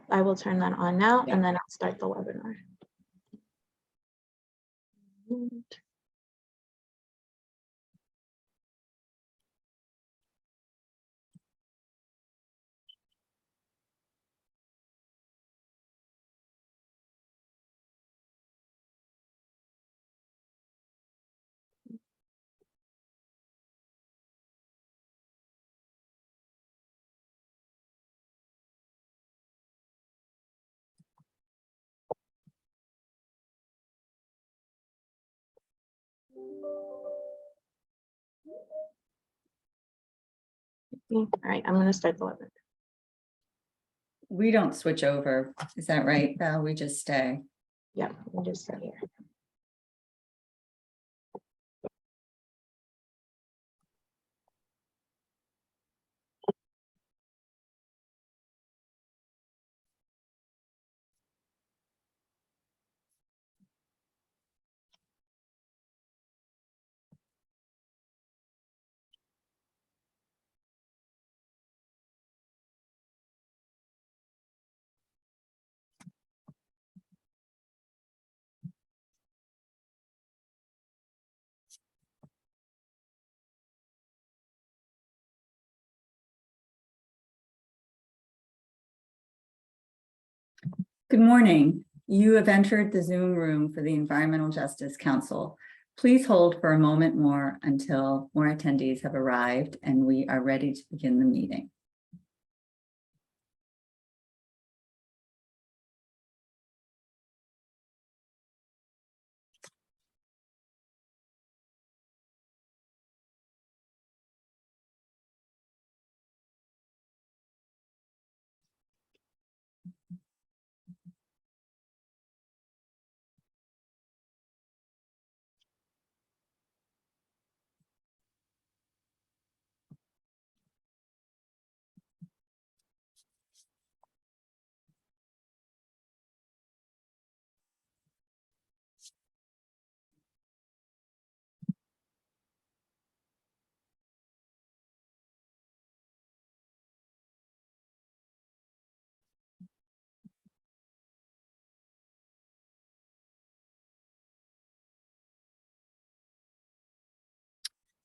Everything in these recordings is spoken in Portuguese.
I will turn that on now, and then I'll start the webinar. All right, I'm going to start the webinar. We don't switch over. Is that right, Val? We just stay. Yeah, we'll just start here. Good morning. You have entered the Zoom room for the Environmental Justice Council. Please hold for a moment more until more attendees have arrived and we are ready to begin the meeting.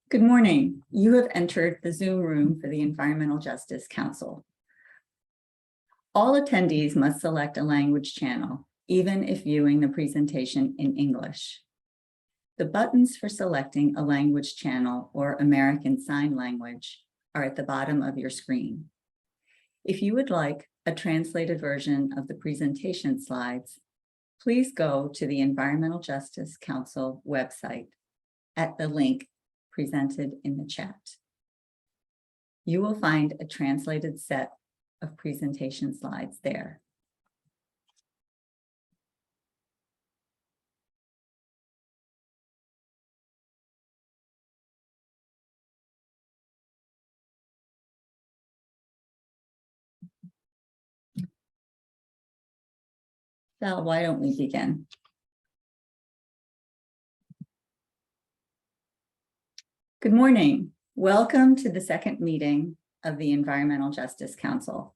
Good morning. You have entered the Zoom room for the Environmental Justice Council. All attendees must select a language channel, even if viewing the presentation in English. The buttons for selecting a language channel or American Sign Language are at the bottom of your screen. If you would like a translated version of the presentation slides, please go to the Environmental Justice Council website at the link presented in the chat. You will find a translated set of presentation slides there. Val, why don't we begin? Good morning. Welcome to the second meeting of the Environmental Justice Council,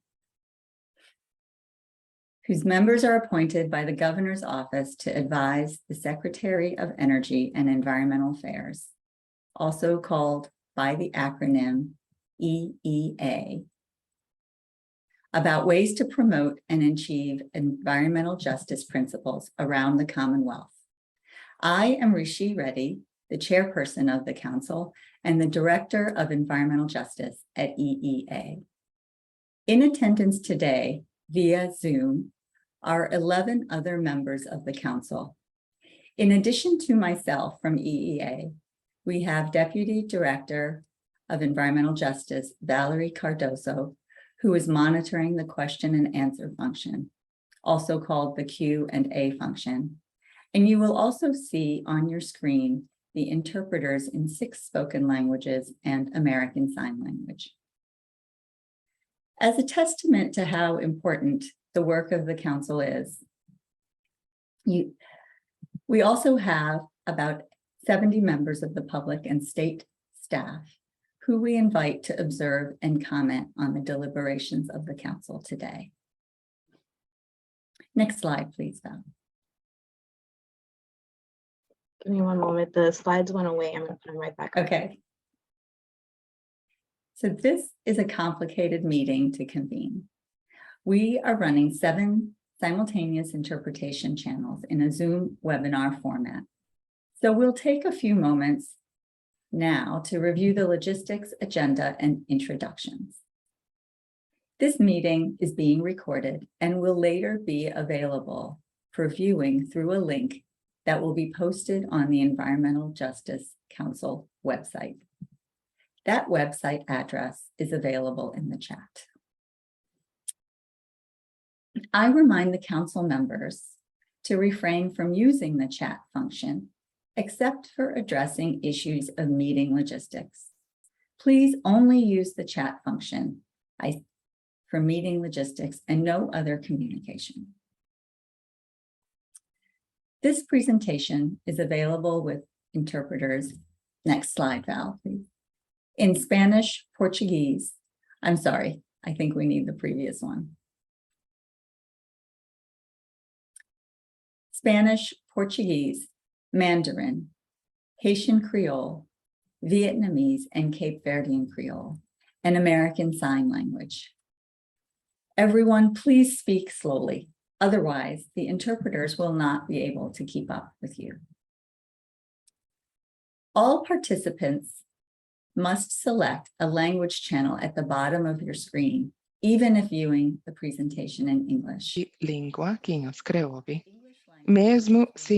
whose members are appointed by the Governor's Office to advise the Secretary of Energy and Environmental Affairs, also called by the acronym EEA, about ways to promote and achieve environmental justice principles around the Commonwealth. I am Rishi Reddy, the chairperson of the council and the director of environmental justice at EEA. In attendance today via Zoom are 11 other members of the council. In addition to myself from EEA, we have Deputy Director of Environmental Justice, Valerie Cardoso, who is monitoring the question and answer function, also called the Q&A function. And you will also see on your screen the interpreters in 6 spoken languages and American Sign Language. As a testament to how important the work of the council is, we also have about 70 members of the public and state staff who we invite to observe and comment on the deliberations of the council today. Next slide, please, Val. Give me one moment. The slides went away. I'm gonna put them right back up. Okay. So this is a complicated meeting to convene. We are running 7 simultaneous interpretation channels in a Zoom webinar format. So we'll take a few moments now to review the logistics, agenda, and introductions. This meeting is being recorded and will later be available for viewing through a link that will be posted on the Environmental Justice Council website. That website address is available in the chat. I remind the council members to refrain from using the chat function, except for addressing issues of meeting logistics. Please only use the chat function for meeting logistics and no other communication. This presentation is available with interpreters. Next slide, Val, please. In Spanish, Portuguese. I'm sorry, I think we need the previous one. Spanish, Portuguese, Mandarin, Haitian Creole, Vietnamese, and Cape Verdean Creole, and American Sign Language. Everyone, please speak slowly. Otherwise, the interpreters will not be able to keep up with you. All participants must select a language channel at the bottom of your screen, even if viewing the presentation in English. Língua que inscreve, mesmo se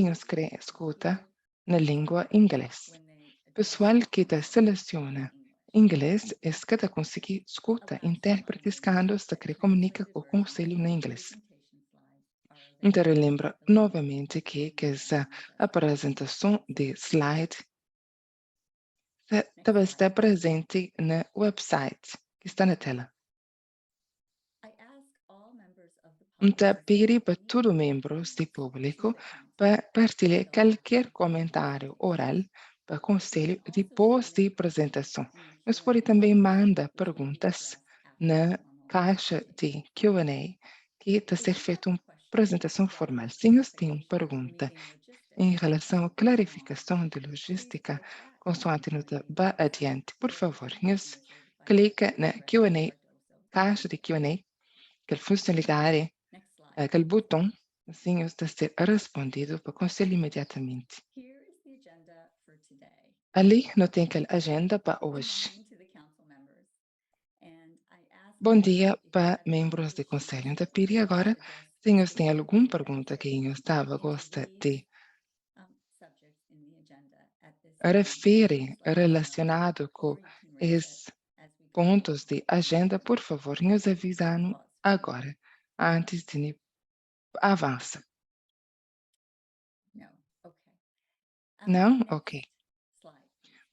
escuta na língua inglês. Pessoal que te seleciona inglês é que te conseguir escuta intérpretes quando se comunica com o Conselho na inglês. Então, eu lembro novamente que essa apresentação de slide também está presente no website que está na tela. Então, pedi para todos os membros do público para partilhar qualquer comentário oral para o Conselho depois da apresentação. Mas pode também mandar perguntas na caixa de Q&A que está ser feita uma apresentação formal. Se você tem uma pergunta em relação à clarificação de logística, consoante nota adiante, por favor, clica na Q&A, caixa de Q&A, que funcionalidade, aquele botão, assim está a ser respondido para o Conselho imediatamente. Ali não tem aquela agenda para hoje. Bom dia para membros do Conselho. Então, pedi agora, se você tem alguma pergunta que eu estava gosta de refere relacionado com esses pontos de agenda, por favor, nos avisando agora, antes de avançar. Não? Ok.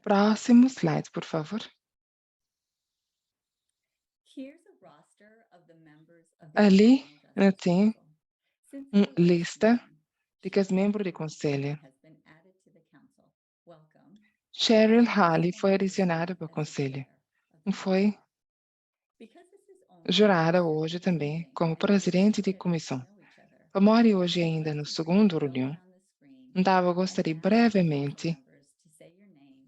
Próximo slide, por favor. Ali tem uma lista de que os membros do Conselho. Cheryl Halley foi adicionada para o Conselho. Foi jurada hoje também como presidente de comissão. Como hoje ainda no segundo reunião, então gostaria brevemente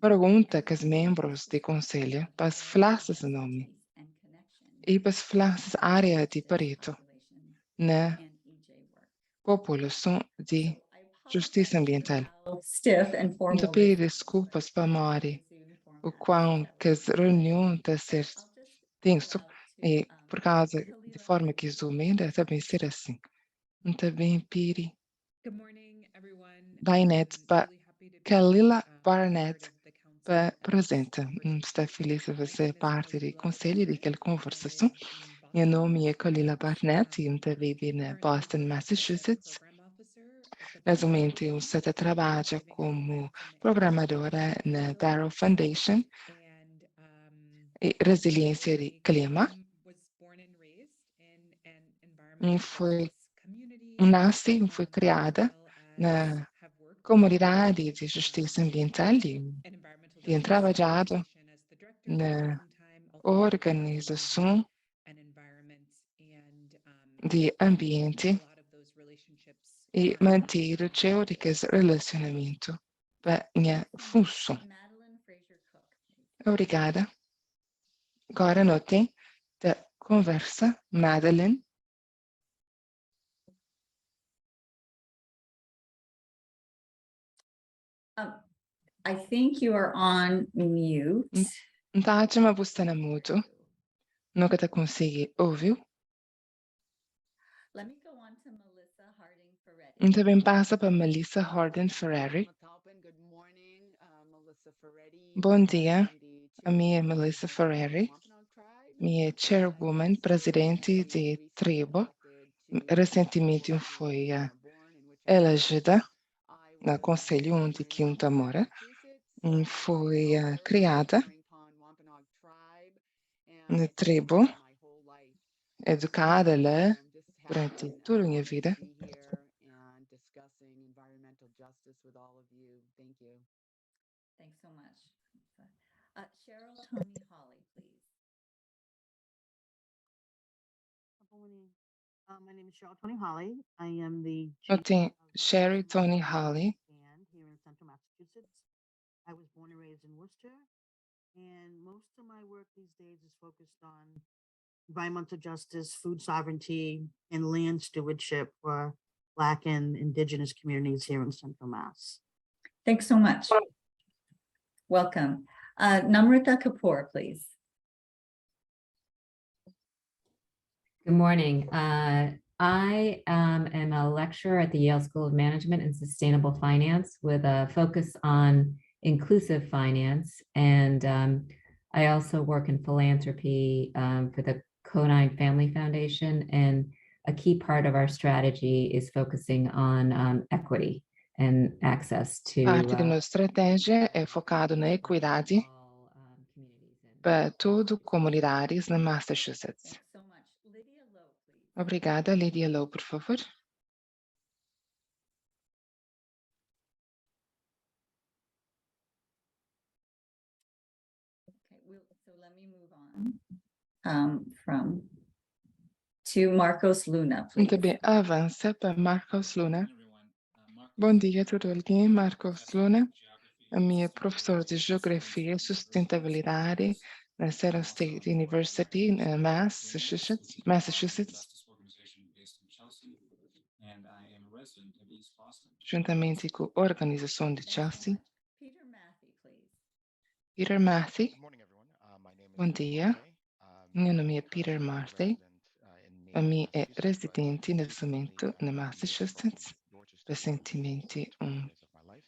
perguntar que os membros do Conselho para as classes nome e para as classes área de perito na população de justiça ambiental. Então, peço desculpas para Mari, o quão que as reuniões está ser tenso e por causa de forma que Zoom ainda também ser assim. Então, bem, Piri. Barnett, para Kalila Barnett, para presente. Está feliz de fazer parte do conselho daquela conversação. Meu nome é Kalila Barnett e eu vivo na Boston, Massachusetts. Atualmente, eu trabalho como programadora na Barrow Foundation e resiliência de clima. Nasci e foi criada na comunidade de justiça ambiental e tenho trabalhado na organização de ambiente e manter o teóricas relacionamento para minha função. Madeline Fraser Cook, please. Obrigada. Agora notem da conversa, Madeline. I think you are on mute. Tá, você está na mudo. Nunca tá consegui ouvir. Let me go on to Melissa Harding Ferretti. Também passa para Melissa Horden Ferrari. Bom dia, a minha é Melissa Ferrari, minha chairwoman, presidente de tribo. Recentemente foi elegida no Konselhu onde que mora. Foi criada na tribo, educada lá durante toda a minha vida. Thanks so much. Cheryl Tony Holly, please. My name is Cheryl Tony Holly. I am the Notem of the Sherry Conservative Tony Holly. Band here in Central Massachusetts. I was born and raised in Worcester, and most of my work these days is focused on environmental justice, food sovereignty, and land stewardship for Black and Indigenous communities here in Central Mass. Thanks so much. Welcome. Namrata Kapoor, please. Good morning. I am a lecturer at the Yale School of Management and Sustainable Finance with a focus on inclusive finance. And I also work in philanthropy for the Conine Family Foundation. And a key part of our strategy is focusing on equity and access to Parte da nossa estratégia é focado na equidade para todas as comunidades na Massachusetts. Thanks so much. Lydia Lowe, please. Obrigada, Lydia Lowe, por favor. Okay, so let me move on from to Marcos Luna, please. Muito bem, avança para Marcos Luna. Bom dia a todo alguém, Marcos Luna. A minha professora de Geografia e Sustentabilidade na Salem State University, na Massachusetts, juntamente com a organização de Chelsea. Peter Matthew, please. Peter Matthew, Good morning, everyone. My name is bom Peter dia. Matthey. Meu nome é I'm Peter currently Matthey. resident, A minha é Massachusetts, but residente nesse recently, momento na moved from Massachusetts. Dorchester, Recentemente, for 10 years of my life.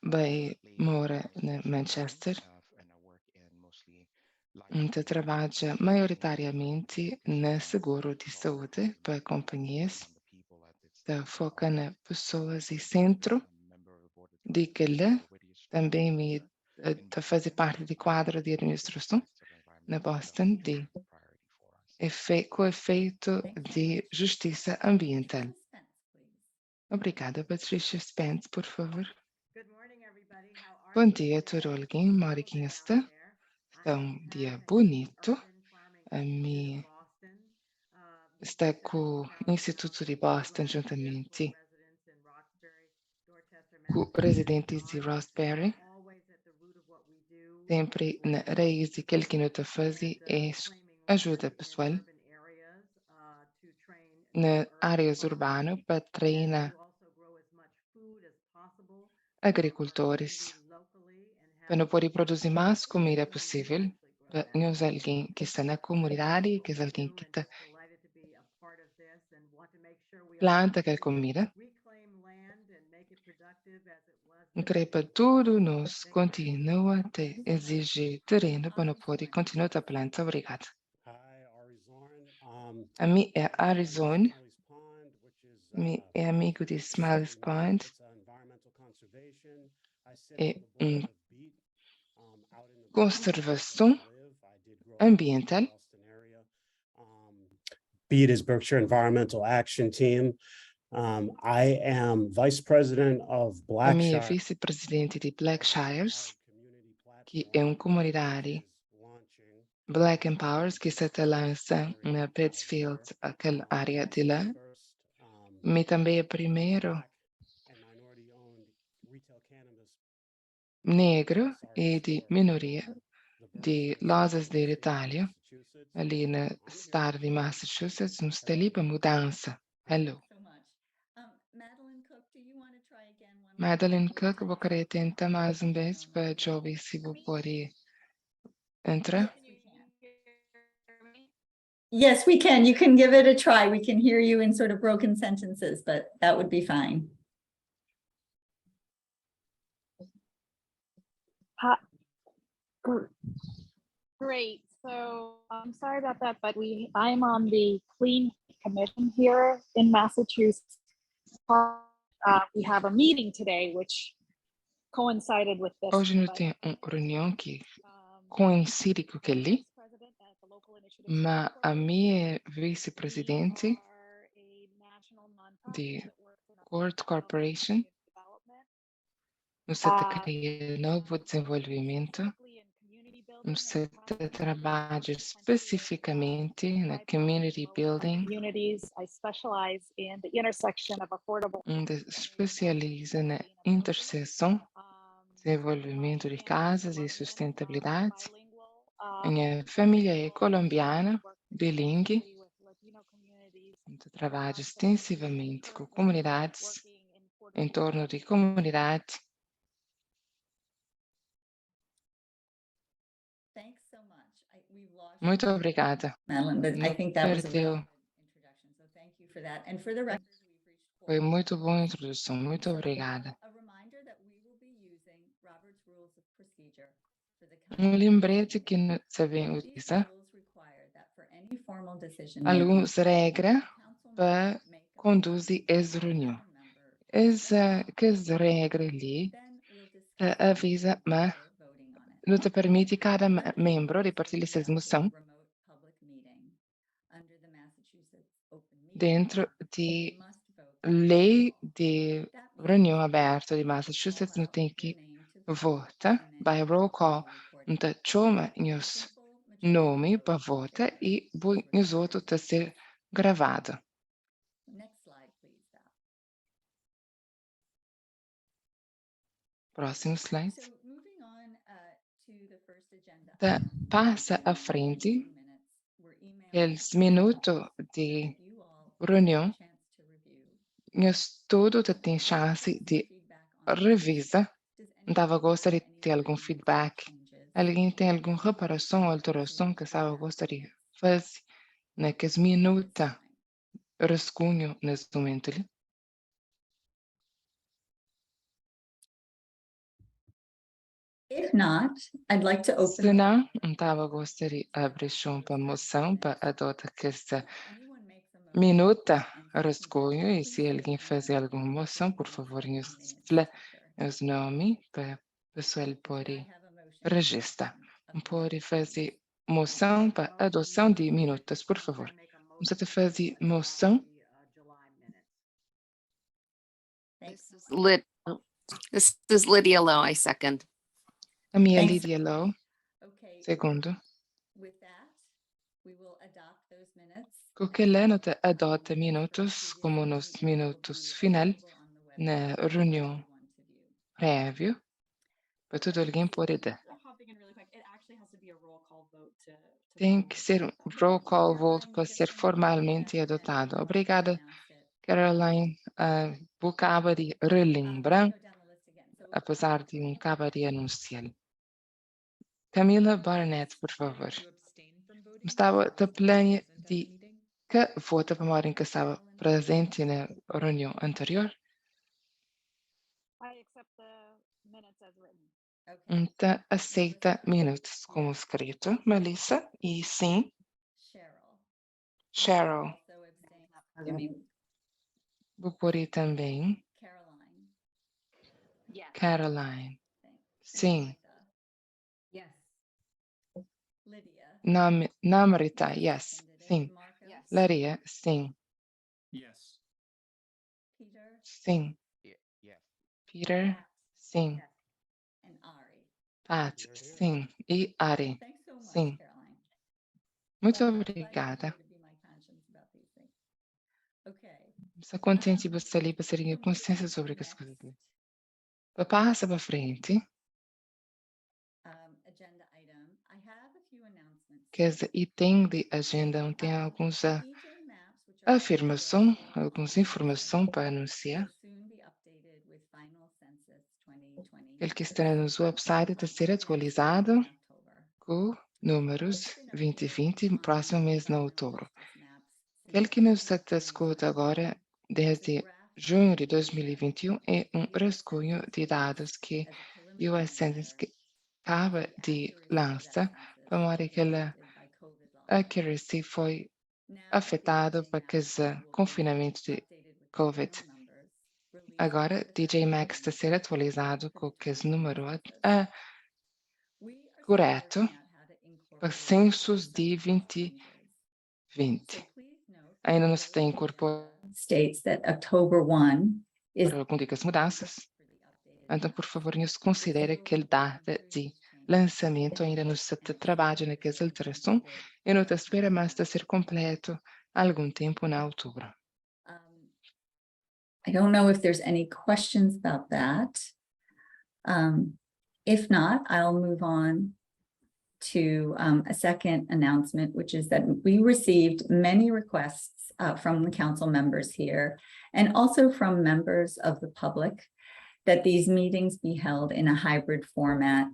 vai Currently, mora I'm a na social Manchester. worker, and I work in mostly liability Trabalha insurance maioritariamente na seguro de saúde para companhias. on the people at its Foca na pessoas e centro member of the board of de que trustees ele for Whittier Street também in Boston. faz parte do quadro de administração na Boston de com efeito de justiça ambiental. Patricia Spence, please. Obrigada, Patricia Spence, por favor. Good morning, everybody. How are Bom you dia a today? todo alguém, Mariquinha está. Está dia bonito. A minha está com o Instituto de Boston juntamente com residentes de Roxbury. Sempre na raiz de aquilo que nós fazemos é ajuda pessoal na áreas urbanas para treinar agricultores para não poder produzir mais comida possível para nós alguém que está na comunidade, que é alguém que está planta aquela comida. Creio para tudo nós continua a exigir terreno para não poder continuar a plantar. Obrigada. A mim é Arizona. É amigo de Smiles Pond. É conservação ambiental. BEAT is Berkshire Environmental Action Team. I am Vice President of A minha Blackshire, vice-presidente de Blackshires, que é uma comunidade Black Empowers que se lança na Pittsfield, aquela área de lá. me também é primeiro Black and minority-owned retail cannabis negro businesses are e de historically minoria on the de books lojas in de the state of retalho Massachusetts. ali no I'm here estado de to- Massachusetts, não está ali para mudança. Hello. So much. Madeline Cook, do you want to try again one more Madeline time? We'll Cook, try vou to querer get you tentar mais on vez the para video. ouvir se vou poder entrar. Yes, we can. Yes, we can. You can give it a try. We can hear you in sort of broken sentences, but that would be fine. Great. So I'm sorry about that, but I'm on the Clean Commission here in Massachusetts. We have a meeting today, which coincided with this. Hoje não but, tem uma reunião que um, coincide com I'm aquele, vice president at the local initiative mas support a corporation. minha We vice-presidente are a national nonprofit de that works in Court economic Corporation development, no setor de novo desenvolvimento, specifically in community building no and setor capacity trabalha building, especificamente na community building, communities. I specialize in the intersection of affordable onde especializa na interseção desenvolvimento de casas e sustentabilidade. Minha família é colombiana, bilingue, onde trabalho extensivamente com comunidades, em torno de comunidade. Thanks so much. We lost Muito obrigada. Madeline, but I Não think that was a really perdeu. good introduction. So thank you for that. And for the record, we've reached Foi 4 muito boa a introdução. Muito So, obrigada. a reminder that we will be using Robert's Rules of Procedure for the Lembrete que não sabem These utilizar rules require that for any formal decision algumas regras council para members make a conduzir essa reunião. other member, Que as regras ali then we'll discuss avisa, mas before voting on it. não te permite cada membro de partilhar essa moção Remote public meeting under the Massachusetts Open Meeting dentro Law, de we must vote. lei de That means reunião aberta de call Massachusetts não out tem your que name to vote, votar and then by you roll will call. be recorded. Então, chama A os simple majority nome vote para is votar required. e This os outros requires está ser gravado. Next slide, please, Val. Próximo slide. So moving on to the first agenda. Tá, item, passa à the frente minutes were emailed os minutos de to you all, reunião. chance to review. Nós todos têm chance de Feedback on this. revisar. Does Estava anyone gostaria have de ter any algum amendments or feedback. changes? Alguém tem alguma reparação ou alteração que estava gostaria de fazer naqueles minutos rascunho nesse momento ali? If not, I'd like to open. Se não, estava gostaria de abrir chão para moção para adotar essa Anyone makes a motion minuta and rascunho e please se alguém fazer alguma moção, por favor, inscreva os nomes para o pessoal poder registrar. Pode fazer moção para adoção de minutos, por favor. Você está fazendo moção? This is Lydia Lowe. I second. A minha Thanks. Lídia Low, Okay, segundo. with that, we will adopt those minutes. Com que Lena adota minutos como nos minutos final na reunião prévia, para todo alguém poder dar. Tem que ser um roll call vote para ser formalmente adotado. Obrigada, Caroline. Vou acabar de relembrar, apesar de acabar de anunciar. Camila Barnett, por favor. Estava da plena de que vota para morar em que estava presente na reunião anterior. I accept the minutes as written. Okay. Então, aceita minutos como escrito. Melissa, e sim, Cheryl. Also abstain. Vou pôr aí também Caroline. Caroline. Thanks. Sim. Yes. Lydia. Namrita, yes. Sim. Marcos. Laria, sim. Yes. Peter. Sim. Yes. Peter, sim. And Ari. Pat, sim. E Ari. Thanks so much, Sim. Caroline. Muito Glad you obrigada. to be my conscience about these things. Okay. Está contente você ali para ter consciência sobre as coisas. Passa para frente. Agenda item. I have a few announcements. Que esse item de agenda tem algumas EJ maps, which are afirmação, available algumas on informação website, para anunciar. will soon be updated with final census 2020. Ele que está no website está ser atualizado com números 2020, próximo mês, no outubro. Aquele que nos escuta agora, desde junho de 2021, é rascunho de dados que o US Census acaba de lançar, para mostrar que a accuracy foi afetado por esse confinamento de COVID. Agora, DJ Max está ser atualizado com esse número correto para censos de 2020. Ainda não se tem incorporado States that October 1 is algumas mudanças. Então, por favor, nos considere que a data de lançamento ainda não se trabalha naquela alteração e não espera mais de ser completo algum tempo na outubro. I don't know if there's any questions about that. If not, I'll move on to a second announcement, which is that we received many requests from the council members here and also from members of the public that these meetings be held in a hybrid format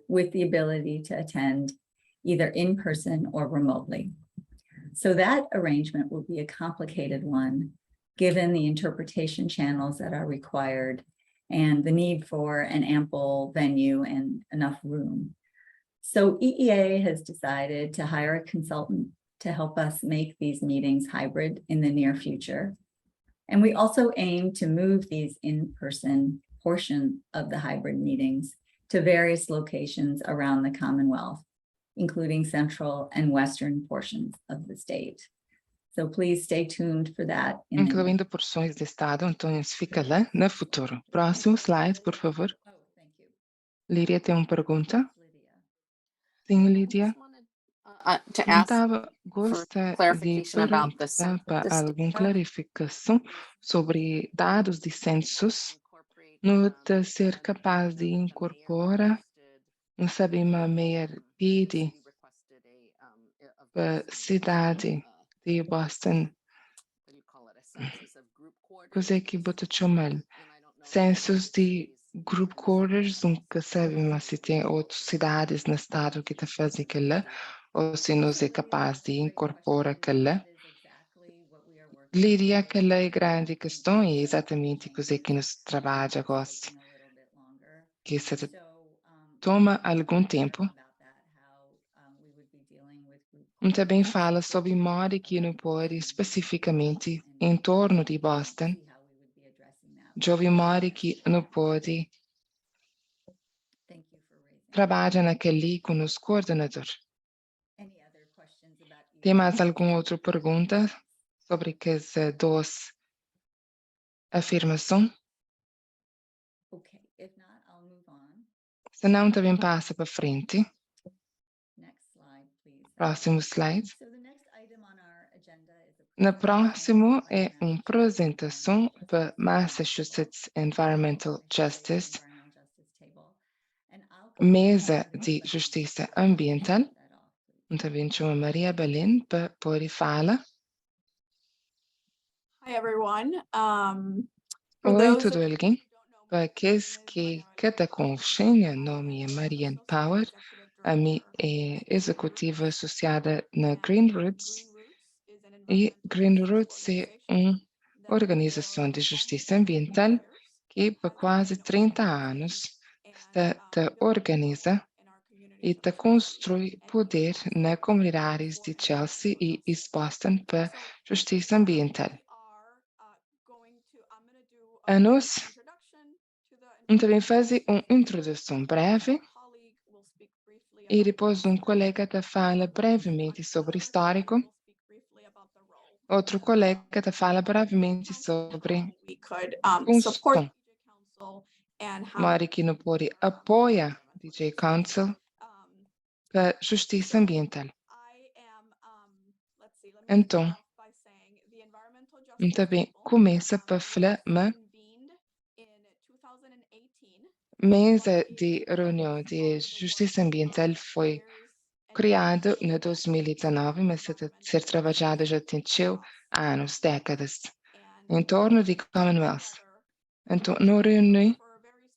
with the ability to attend either in person or remotely. So that arrangement will be a complicated one, given the interpretation channels that are required and the need for an ample venue and enough room. So EEA has decided to hire a consultant to help us make these meetings hybrid in the near future. And we also aim to move these in-person portion of the hybrid meetings to various locations around the Commonwealth, including central and western portions of the state. So please stay tuned for that. Incluindo porções de estado, então isso fica lá no futuro. Próximo slide, por favor. Lídia tem uma pergunta? Sim, Lídia. To ask Gosta de clarification about the perguntar para census alguma data. clarificação sobre dados de censos, no ser capaz de incorporar, não sabe, uma meia pede para a cidade de Boston, coisa que botou chamar censos de group quarters, nunca sabe, mas se tem outras cidades no estado que está fazendo aquilo, ou se não é capaz de incorporar aquilo. Lídia, aquela é a grande questão e exatamente coisa que nos trabalha agora, que se toma algum tempo. Também fala sobre modo que não pode especificamente em torno de Boston, de modo que não pode trabalhar naquele com os coordenadores. Tem mais alguma outra pergunta sobre as duas afirmações? Se não, também passa para frente. Próximo slide. No próximo é uma apresentação para Massachusetts Environmental Justice, Mesa de Justiça Ambiental. Também chama Maria Belén para poder falar. Hi, everyone. Oi, tudo bem? Para aqueles que cada conhecem, meu nome é Marianne Power. A minha é executiva associada na Green Roots. E Green Roots é uma organização de justiça ambiental que, por quase 30 anos, está organiza e está construindo poder nas comunidades de Chelsea e East Boston para justiça ambiental. A nós também fazer uma introdução breve e depois um colega te fala brevemente sobre o histórico. Outro colega te fala brevemente sobre função. Mari que não pode apoiar DJ Council para justiça ambiental. Então, Também começa para falar, mesa de reunião de justiça ambiental foi criado em 2019, mas ser trabalhado já tem anos, décadas, em torno de Commonwealth. Então, não reúne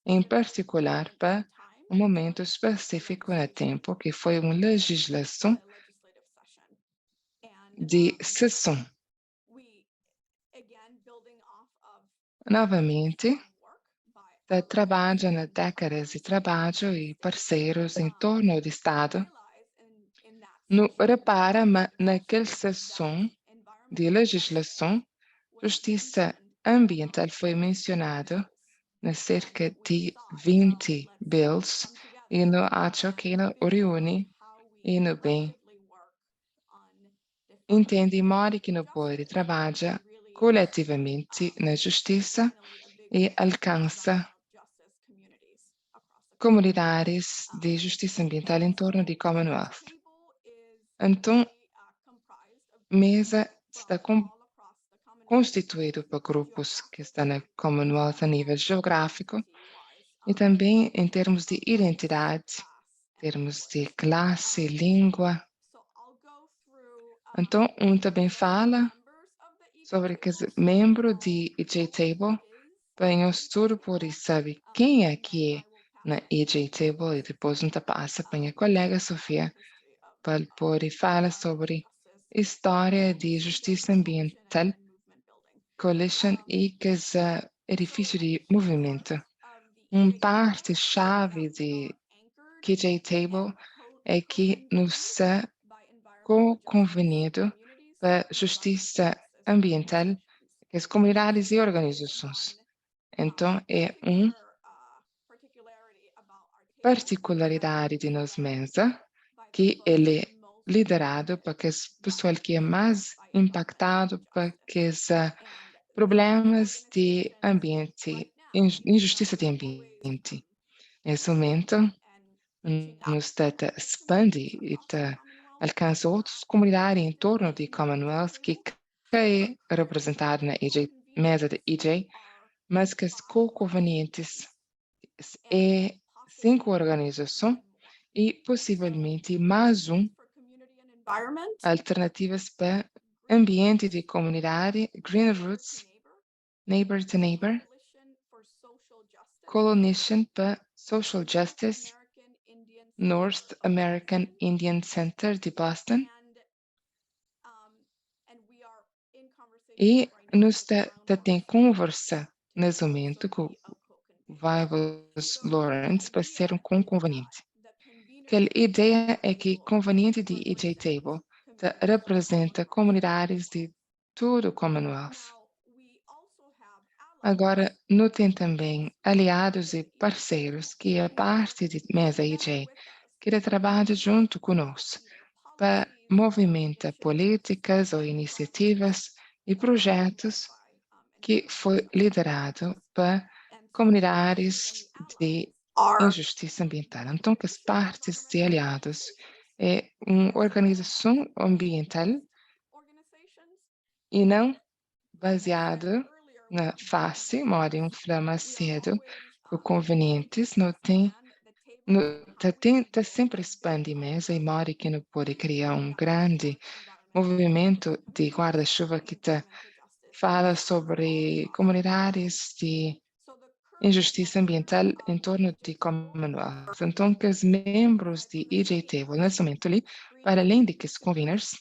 em particular para um momento específico no tempo, que foi uma legislação de sessão. Novamente, trabalha na décadas de trabalho e parceiros em torno do Estado, não repara, mas naquela sessão de legislação, justiça ambiental foi mencionado na cerca de 20 bills e não acho que ela reúne e não bem entende modo que não pode trabalhar coletivamente na justiça e alcança comunidades de justiça ambiental em torno de Commonwealth. Então, mesa está constituído por grupos que estão na Commonwealth a nível geográfico e também em termos de identidade, termos de classe, língua. Então, também fala sobre que membro de EJ Table, bem, o estudo por saber quem é que é na EJ Table e depois passa para a colega Sofia para poder falar sobre história de justiça ambiental, coalition e que é edifício de movimento. Parte-chave de KJ Table é que nos co-convenido para justiça ambiental que as comunidades e organizações. Então, é uma particularidade de nós mesa que ele é liderado para que as pessoas que é mais impactado para que os problemas de ambiente, injustiça de ambiente. Nesse momento, nos expande e alcança outras comunidades em torno de Commonwealth que é representado na mesa de EJ, mas que as co-convenientes é 5 organizações e possivelmente mais alternativas para ambiente de comunidade, Green Roots, Neighbor to Neighbor, Coalition para Social Justice, North American Indian Center de Boston, e nos tem conversa nesse momento com Vivos Lawrence para ser um conveniente. Que a ideia é que conveniente de EJ Table representa comunidades de todo o Commonwealth. Agora, notem também aliados e parceiros que é parte de mesa EJ, que trabalha junto conosco para movimentar políticas ou iniciativas e projetos que foi liderado para comunidades de injustiça ambiental. Então, que as partes de aliados é uma organização ambiental e não baseado na face, modo mais cedo, que convenientes não tem, tá sempre expande mesa e modo que não pode criar um grande movimento de guarda-chuva que fala sobre comunidades de injustiça ambiental em torno de Commonwealth. Então, que os membros de EJT, nesse momento ali, para além de que os conveners,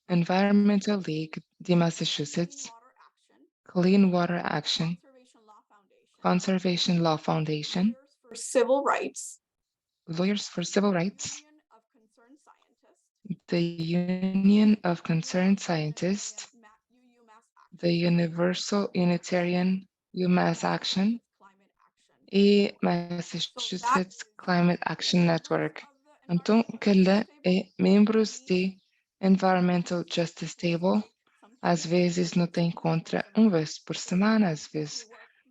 Environmental League de Massachusetts, Clean Water Action, Conservation Law Foundation, Lawyers for Civil Rights, the Union of Concerned Scientists, the Universal Unitarian UMass Action e Massachusetts Climate Action Network. Então, que ela é membros de Environmental Justice Table, às vezes não tem encontra uma vez por semana, às vezes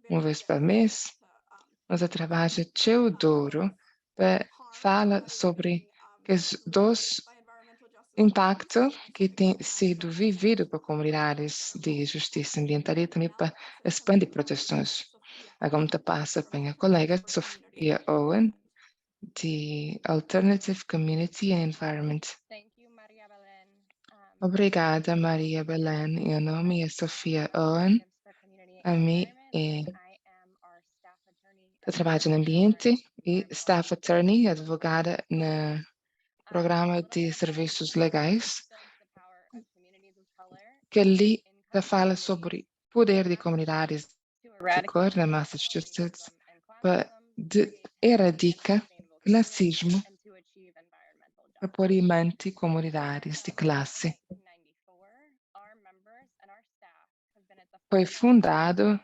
uma vez por mês. Nós trabalhamos cheio duro para falar sobre que os dois impacto que tem sido vivido por comunidades de justiça ambiental e também para expandir proteções. Agora passa para minha colega Sofia Owen, de Alternative Community and Environment. Obrigada, Maria Belén. Meu nome é Sofia Owen. A mim eu trabalho no ambiente e staff attorney, advogada no programa de serviços legais, que ali fala sobre poder de comunidades de cor na Massachusetts para erradicar classismo para pôr em mente comunidades de classe. Foi fundado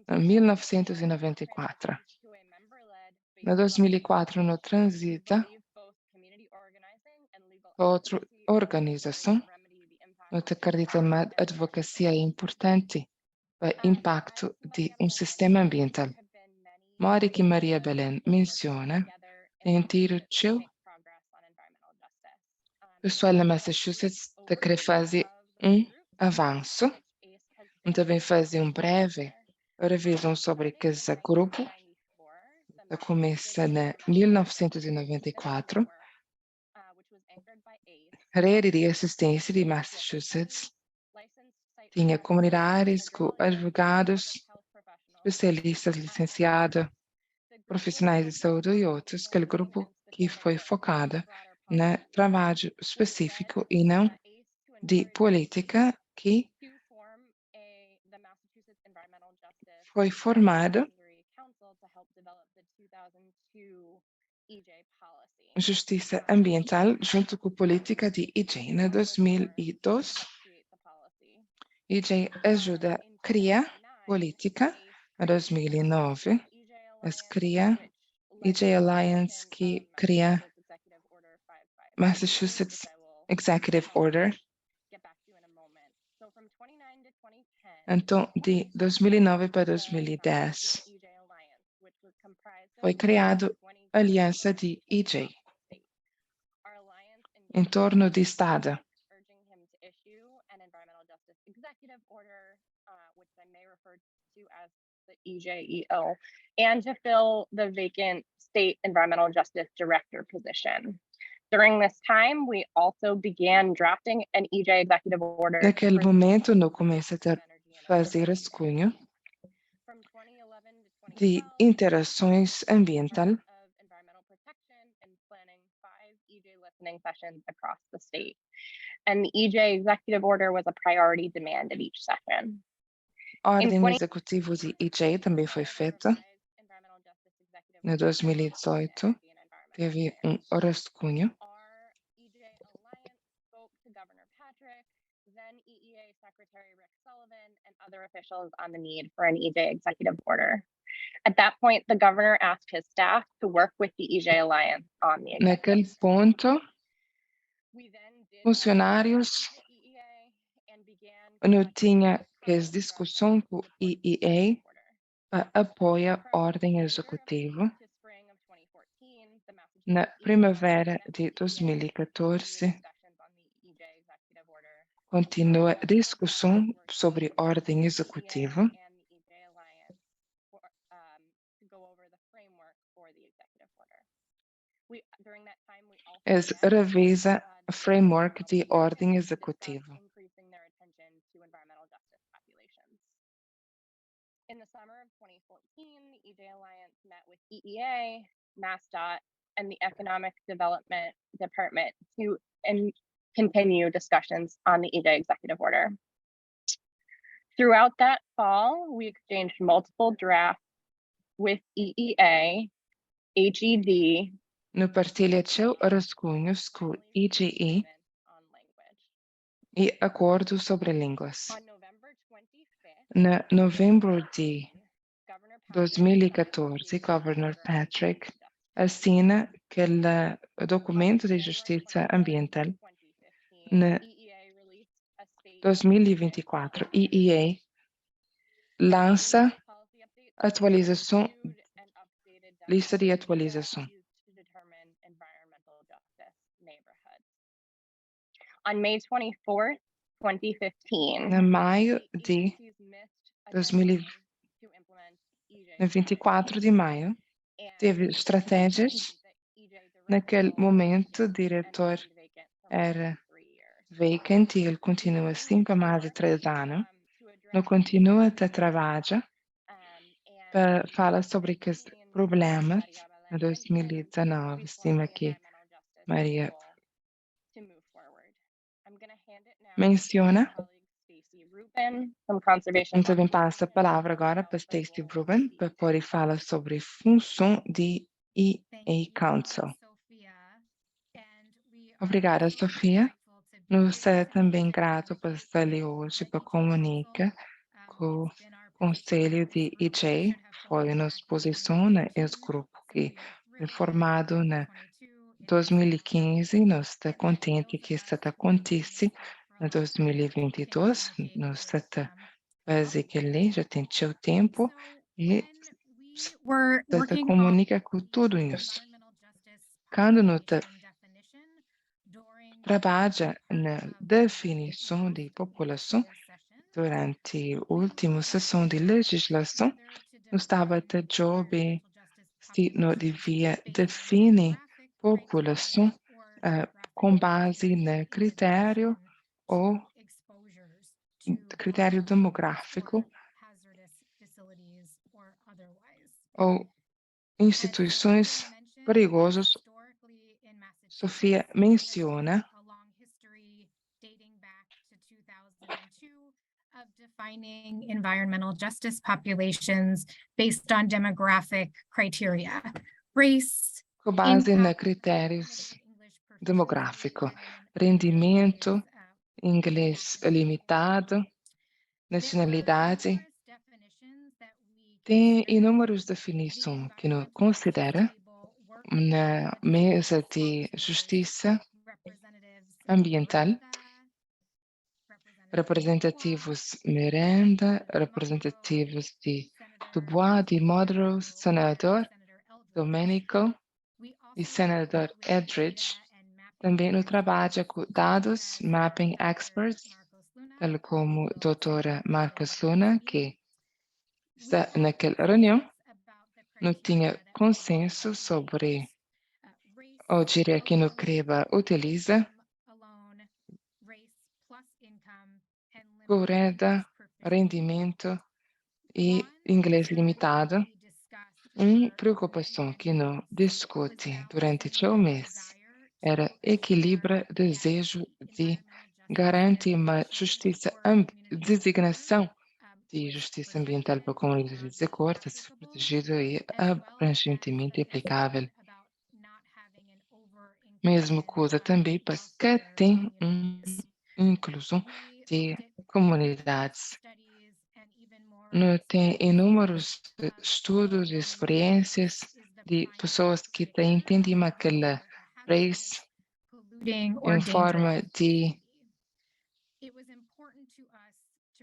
em 1994. Em 2004, no transita para outra organização. Eu acredito que a advocacia é importante para o impacto de sistema ambiental. Mora que Maria Belén menciona, em tiro teu, o pessoal na Massachusetts quer fazer avanço, também fazer breve revisão sobre que esse grupo começa em 1994, a rede de assistência de Massachusetts tinha comunidades com advogados, especialistas licenciados, profissionais de saúde e outros, aquele grupo que foi focado no trabalho específico e não de política que foi formado Justiça Ambiental junto com política de EJ. Em 2002, EJ ajuda a criar política. Em 2009, cria EJ Alliance, que cria Massachusetts Executive Order. Então, de 2009 para 2010, foi criado a Aliança de EJ em torno do Estado. EJEO, and to fill the vacant state environmental justice director position. During this time, we also began drafting an EJ executive order. Naquele momento, no começo a fazer rascunho de interações ambientais Listening sessions across the state. And the EJ executive order was a priority demand of each session. A ordem executiva de EJ também foi feita. Em 2018, teve rascunho. Then EEA Secretary Rick Sullivan and other officials on the need for an EJ executive order. At that point, the governor asked his staff to work with the EJ Alliance on the Naquele ponto, funcionários não tinham que discussão com o EEA para apoiar a ordem executiva. Na primavera de 2014, continua a discussão sobre a ordem executiva. Revisa o framework de ordem executiva. In the summer of 2014, the EJ Alliance met with EEA, MassDOT, and the Economic Development Department to continue discussions on the EJ executive order. Throughout that fall, we exchanged multiple drafts with EEA, HED, No partilhou rascunhos com EGE e acordos sobre línguas. Na novembro de 2014, Governor Patrick assina aquele documento de justiça ambiental. Na 2024, EEA lança atualização, lista de atualização. On May 24th, 2015, Na maio the de agencies missed a 2000, deadline to implement EJ no 24 de maio, and teve estratégias. the EJ Naquele director momento, o and diretor remained vacant for more era than 3 years. vacante e ele continua assim por mais de 3 anos. To address Não continua a trabalhar and para falar sobre que 2019, problemas em Maria 2019, we cima formed the que Environmental Justice Maria Council to move forward. I'm going to hand it now menciona. to my colleague Stacy Rubin from Conservation Então, eu passo a Office palavra agora para Stacy Rubin, para poder falar sobre função de EA Council. Obrigada, Sofia. Nos é também grato por estar ali hoje para comunicar com o Conselho de EJ, foi nos posiciona esse grupo que foi formado na 2015, nós estamos contentes que isso acontece em 2022, nós estamos basicamente já tem seu tempo e se comunica com tudo isso. Quando nós trabalha na definição de população, durante a última sessão de legislação, nós estava a job se não devia definir população com base no critério ou critério demográfico ou instituições perigosas. Sofia menciona of defining environmental justice populations based on demographic criteria, race, com base em critérios demográficos, rendimento, inglês limitado, nacionalidade. Tem inúmeras definições que não considera na mesa de justiça ambiental, representativos Miranda, representativos de Dubois, de Modrow, senador Domenico e senador Edridge. Também no trabalho com dados, mapping experts, tal como a doutora Marcos Luna, que está naquela reunião, não tinha consenso sobre, ou diria que não CREBA utiliza, renda, rendimento e inglês limitado. Uma preocupação que não discute durante o mês era equilíbrio desejo de garantir uma justiça designação de justiça ambiental para a comunidade de corte, ser protegido e abrangentemente aplicável. Mesma coisa também para que tem inclusão de comunidades. Não tem inúmeros estudos e experiências de pessoas que entendem aquela race em forma de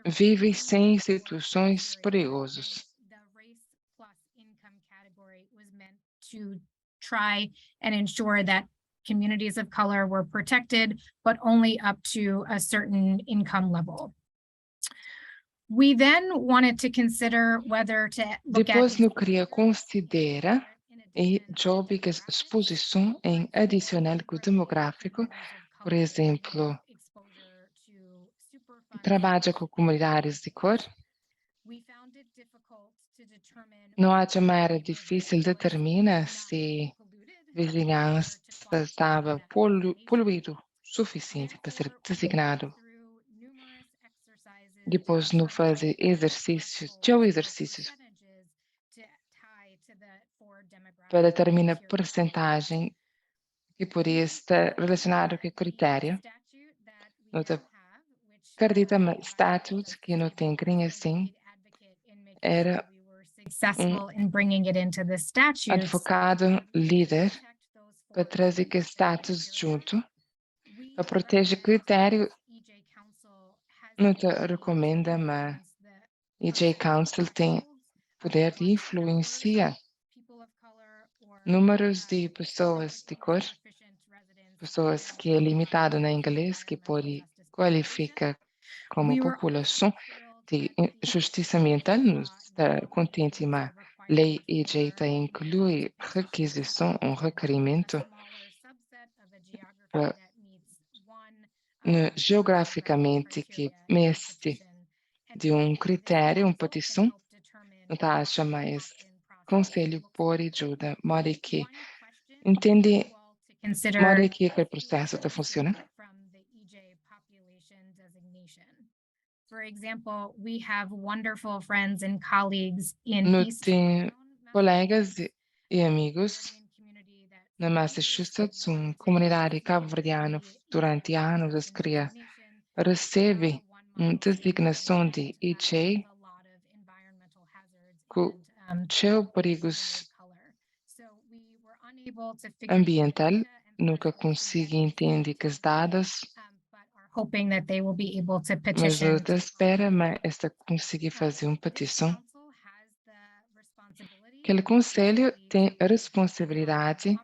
vive sem situações perigosas. To try and ensure that communities of color were protected, but only up to a certain income level. We then wanted to consider whether to look Depois, at não queria considerar e job que exposição em adicional com demográfico, por exemplo, trabalha com comunidades de cor. Não há de maneira difícil determinar se vizinhança estava poluído suficiente para ser designado. Depois não fazer exercícios para determinar a percentagem que poderia estar relacionado com o critério. Acredita no statute que não tem green assim, era advogado líder para trazer que status junto, para proteger critério. Não te recomenda, mas EJ Council tem poder de influenciar números de pessoas de cor, pessoas que é limitado na inglês, que pode qualificar como população de justiça ambiental, nos está contente, mas lei EJ está inclui requisição, requerimento geograficamente que meste de critério, petição, não está a chamar esse conselho por ajuda, modo que entende, modo que o processo está funcionando. For example, we have wonderful friends and colleagues in Não East tem Riunion, colegas e amigos na Massachusetts, comunidade cabo-verdiana durante anos as cria recebe designação de EJ com seu perigos ambiental, nunca consegui entender que os dados, hoping that they will be able to mas petition. eu espero, mas esta conseguir fazer petição. Que o conselho tem a responsabilidade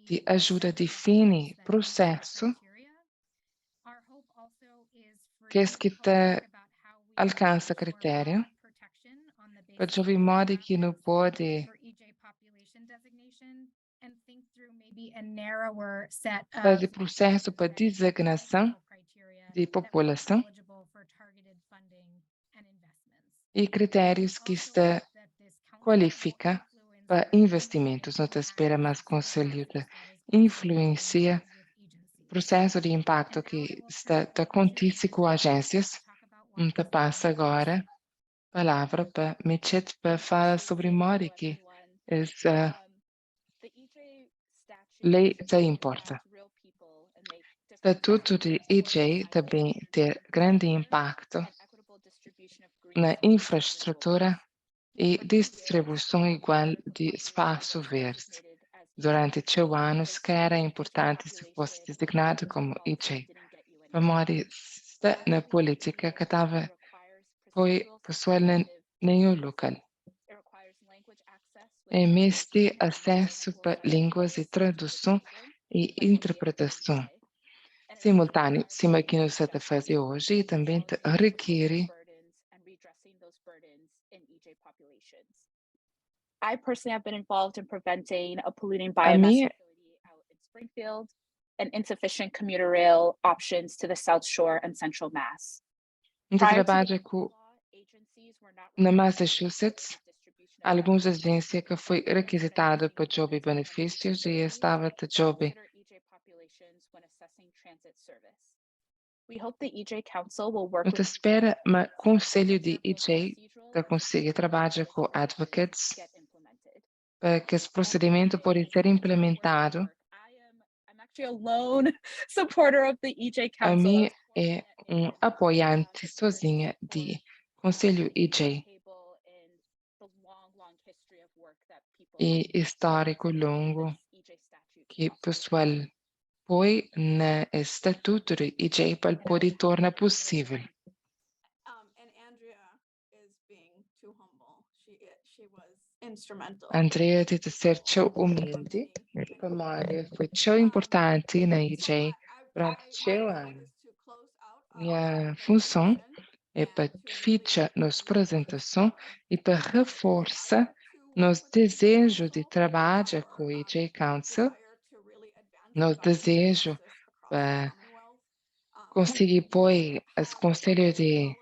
de ajuda a definir processo que é que alcança critério, para de modo que não pode fazer processo para designação de população e critérios que está qualifica para investimentos. Não te espera mais conselho de influencia processo de impacto que está acontece com agências. Não te passa agora palavra para Michet para falar sobre modo que essa lei te importa. Estatuto de EJ também tem grande impacto na infraestrutura e distribuição igual de espaço verde. Durante 2 anos, que era importante se fosse designado como EJ. Para modo está na política que estava foi pessoal nenhum local. Este acesso para línguas e tradução e interpretação simultâneo, cima que nós está fazer hoje, e também requer I personally have been involved in preventing a polluting a biomass minha facility out in Springfield and insufficient commuter rail options to the South Shore and Central Mass. Prior to the trabalha com law, agencies were not na required to Massachusetts, provide distribution of algumas benefits. agências que foi requisitado para job e benefícios e estava de job. Consider EJ populations when assessing transit service. We hope the EJ Council will work Não te with espera, mas conselho de example EJ procedural que consiga trabalhar com advocates get implemented. para que esse procedimento pode ser implementado. I'm actually a lone supporter of the EJ A Council. mim é apoiante sozinha de conselho EJ e histórico longo que pessoal foi na estatuto de EJ para pode tornar possível. And Andrea is being too humble. She was instrumental. Andrea de ser tão humilde, mas foi tão importante na EJ durante 2 anos. Minha função é para fichar nos apresentação e para reforçar nos desejos de trabalho com o EJ Council, nos desejos para conseguir pôr os conselhos de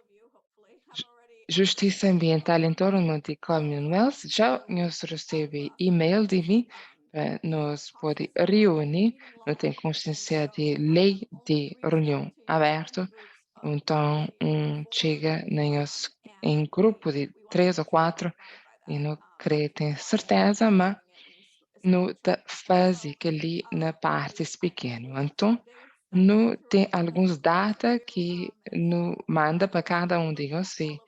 Justiça Ambiental em torno de Commonwealth. Já nós recebemos e-mail de mim para nós poder reunir, não tem consciência de lei de reunião aberta, então chega em grupo de 3 ou 4 e não creio ter certeza, mas não faz que ali na parte pequena. Então, não tem algumas datas que não manda para cada de nós e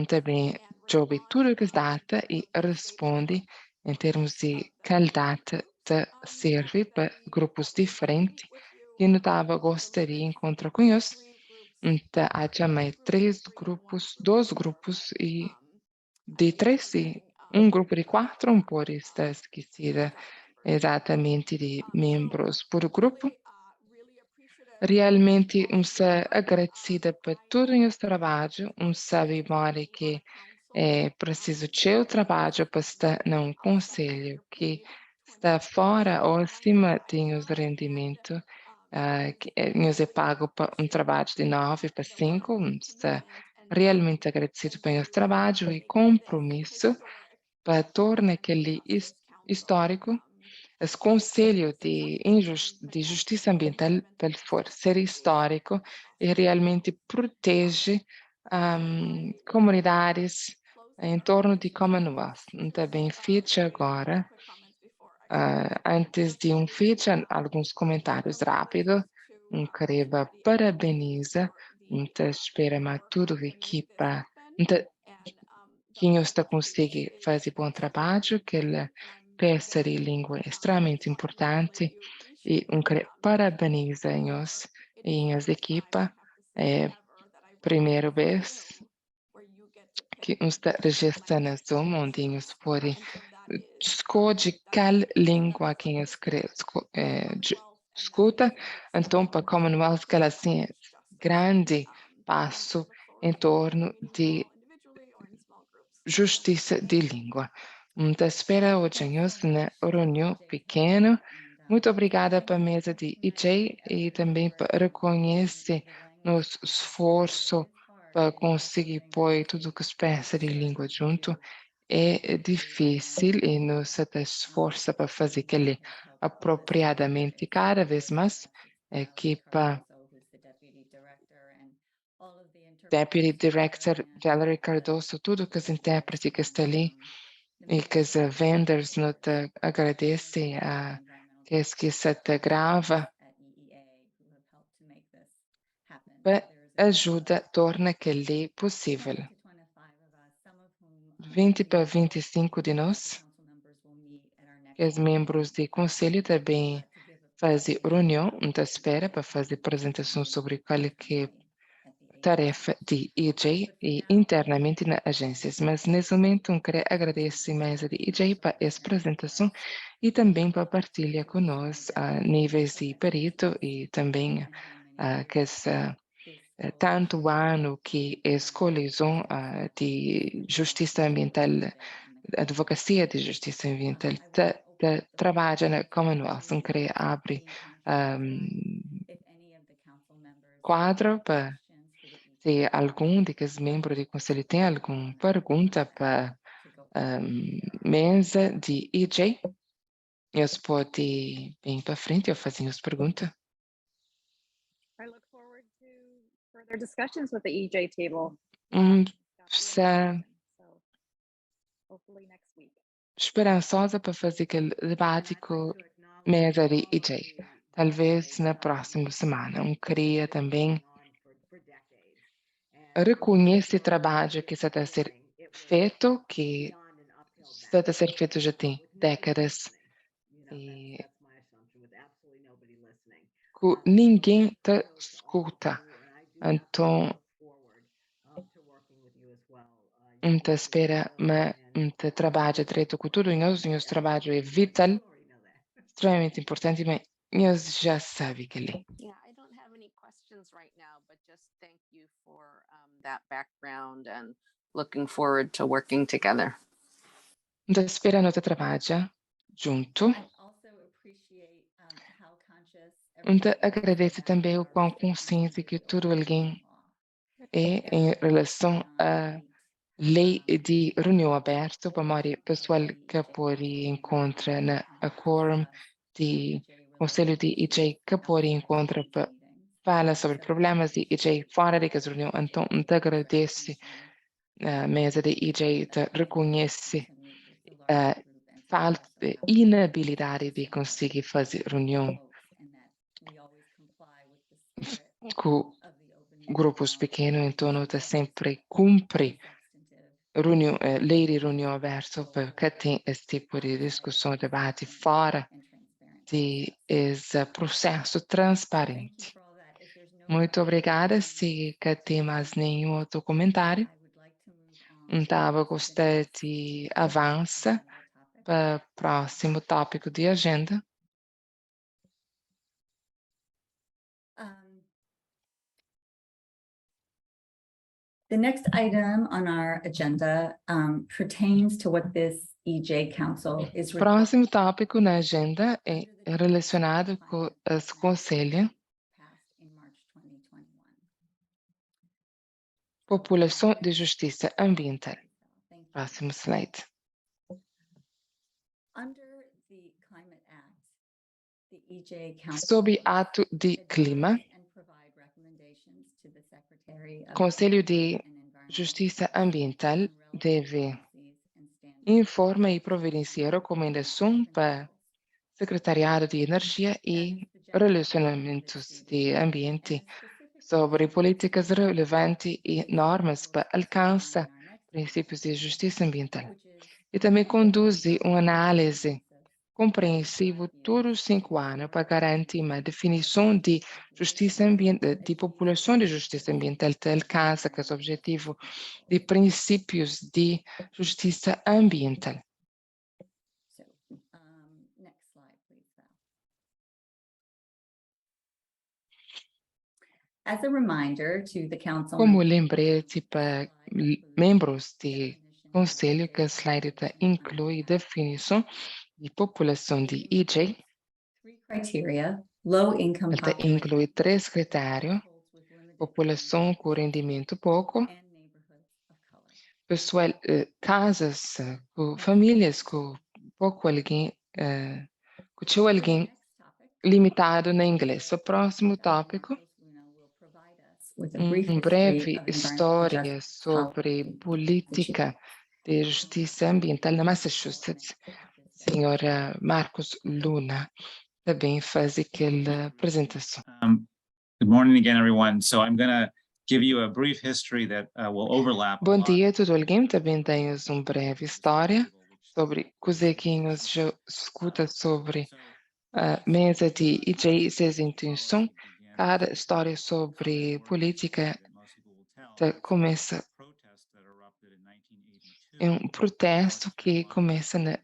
também joga tudo que data e responde em termos de qual data serve para grupos diferentes que não estava gostaria de encontrar com nós. Então, há também 2 grupos e de 3 e grupo de 4 pode estar esquecida exatamente de membros por grupo. Realmente agradecida por todo o nosso trabalho, sabe Mari que é preciso seu trabalho para estar num conselho que está fora ou acima de nosso rendimento, que nos é pago para trabalho de 9 para 5, está realmente agradecido pelo nosso trabalho e compromisso para tornar aquele histórico. Esse Conselho de Justiça Ambiental for ser histórico e realmente protege comunidades em torno de Commonwealth. Também fecha agora, antes de fecha, alguns comentários rápidos. Queria parabeniza, espera mais tudo a equipa, quem está conseguindo fazer bom trabalho, que ele peça de língua é extremamente importante e parabeniza-nos e as equipa. É primeira vez que está registrando na Zoom, onde nos pode escolher qual língua que nos escuta. Então, para Commonwealth, que ela assim, grande passo em torno de justiça de língua. Muita espera hoje na reunião pequena. Muito obrigada para a mesa de EJ e também para reconhecer nosso esforço para conseguir pôr tudo que se pensa de língua junto. É difícil e nos esforça para fazer aquele apropriadamente cada vez mais. Equipa Deputy Director Valerie Cardoso, tudo que os intérpretes que estão ali e que os vendors não te agradecem a que se te grava para ajuda torna aquele possível. 20 para 25 de nós, que os membros do conselho também fazem reunião, espera para fazer apresentação sobre qualquer tarefa de EJ e internamente nas agências, mas nesse momento quero agradecer mais a EJ para essa apresentação e também para partilhar conosco níveis de perito e também que essa tanto ano que é colisão de justiça ambiental, advocacia de justiça ambiental, trabalha na Commonwealth, quero abrir quadro para se algum dos membros do conselho tem alguma pergunta para mesa de EJ, eles podem vir para frente e fazer as perguntas. I look forward to further discussions with the EJ table. So hopefully next week. Esperançosa para fazer aquele debate com a mesa de EJ. Talvez na próxima semana. Queria também reconhecer o trabalho que está a ser feito, que está a ser feito já tem décadas. E que ninguém te escuta. Então, te espera, mas te trabalha direito com tudo. Nosso trabalho é vital, extremamente importante, mas nós já sabemos que ele. Yeah, I don't have any questions right now, but just thank you for that background and looking forward to working together. Te espera, não te trabalha junto. Te agradece também o quão consciente que todo alguém é em relação à lei de reunião aberta para a pessoal que pode encontrar na quórum de Conselho de EJ que pode encontrar para falar sobre problemas de EJ fora da reunião. Então, te agradece a mesa de EJ, te reconhece a falta de inabilidade de conseguir fazer reunião com grupos pequenos, então nota sempre cumpre lei de reunião aberta porque tem esse tipo de discussão, debate fora de esse processo transparente. Muito obrigada. Se tem mais nenhum outro comentário, estava gostando de avançar para o próximo tópico de agenda. The next item on our agenda pertains to what this EJ Council is. O próximo tópico na agenda é relacionado com as Konselhu, População de Justiça Ambiental. Próximo slide. Sob ato de clima, Conselho de Justiça Ambiental deve informar e providenciar recomendação para Secretariado de Energia e Relacionamentos de Ambiente sobre políticas relevantes e normas para alcançar princípios de justiça ambiental. E também conduz uma análise compreensiva todos os 5 anos para garantir uma definição de justiça ambiental, de população de justiça ambiental que alcança os objetivos de princípios de justiça ambiental. Next slide, please, Val. As a reminder to the council. Como lembrete para membros do Conselho, que a slide inclui definição de população de EJ. Criteria, low income. Ela inclui 3 critérios: população com rendimento pouco, pessoal, casas, com famílias com pouco alguém, com alguém limitado na inglês. O próximo tópico, breve história sobre política de justiça ambiental na Massachusetts. Senhora Marcos Luna também faz aquela apresentação. Good morning again, everyone. So I'm going to give you a brief history that will overlap. Bom dia a todo alguém. Também temos uma breve história sobre coisa que nós já escuta sobre a mesa de EJ e suas intenções. Cada história sobre política começa em protesto que começa em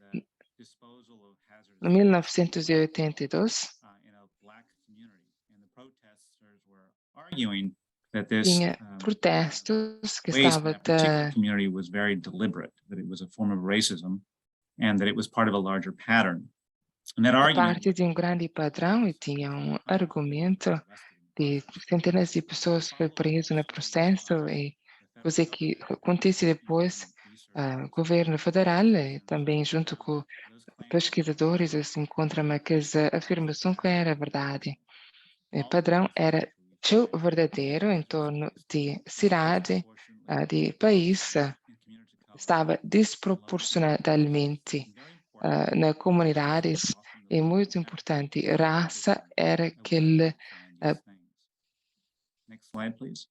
1982. Tinha protestos que estavam community was very deliberate, that it was a form of racism and that it was part of a larger pattern. And that argument parte de grande padrão e tinha argumento de centenas de pessoas foi preso no processo e coisa que acontece depois, o governo federal também junto com pesquisadores se encontra que essa afirmação que era verdade. O padrão era tão verdadeiro em torno de cidade, de país, estava desproporcionalmente nas comunidades. É muito importante. Raça era aquele Next slide, please.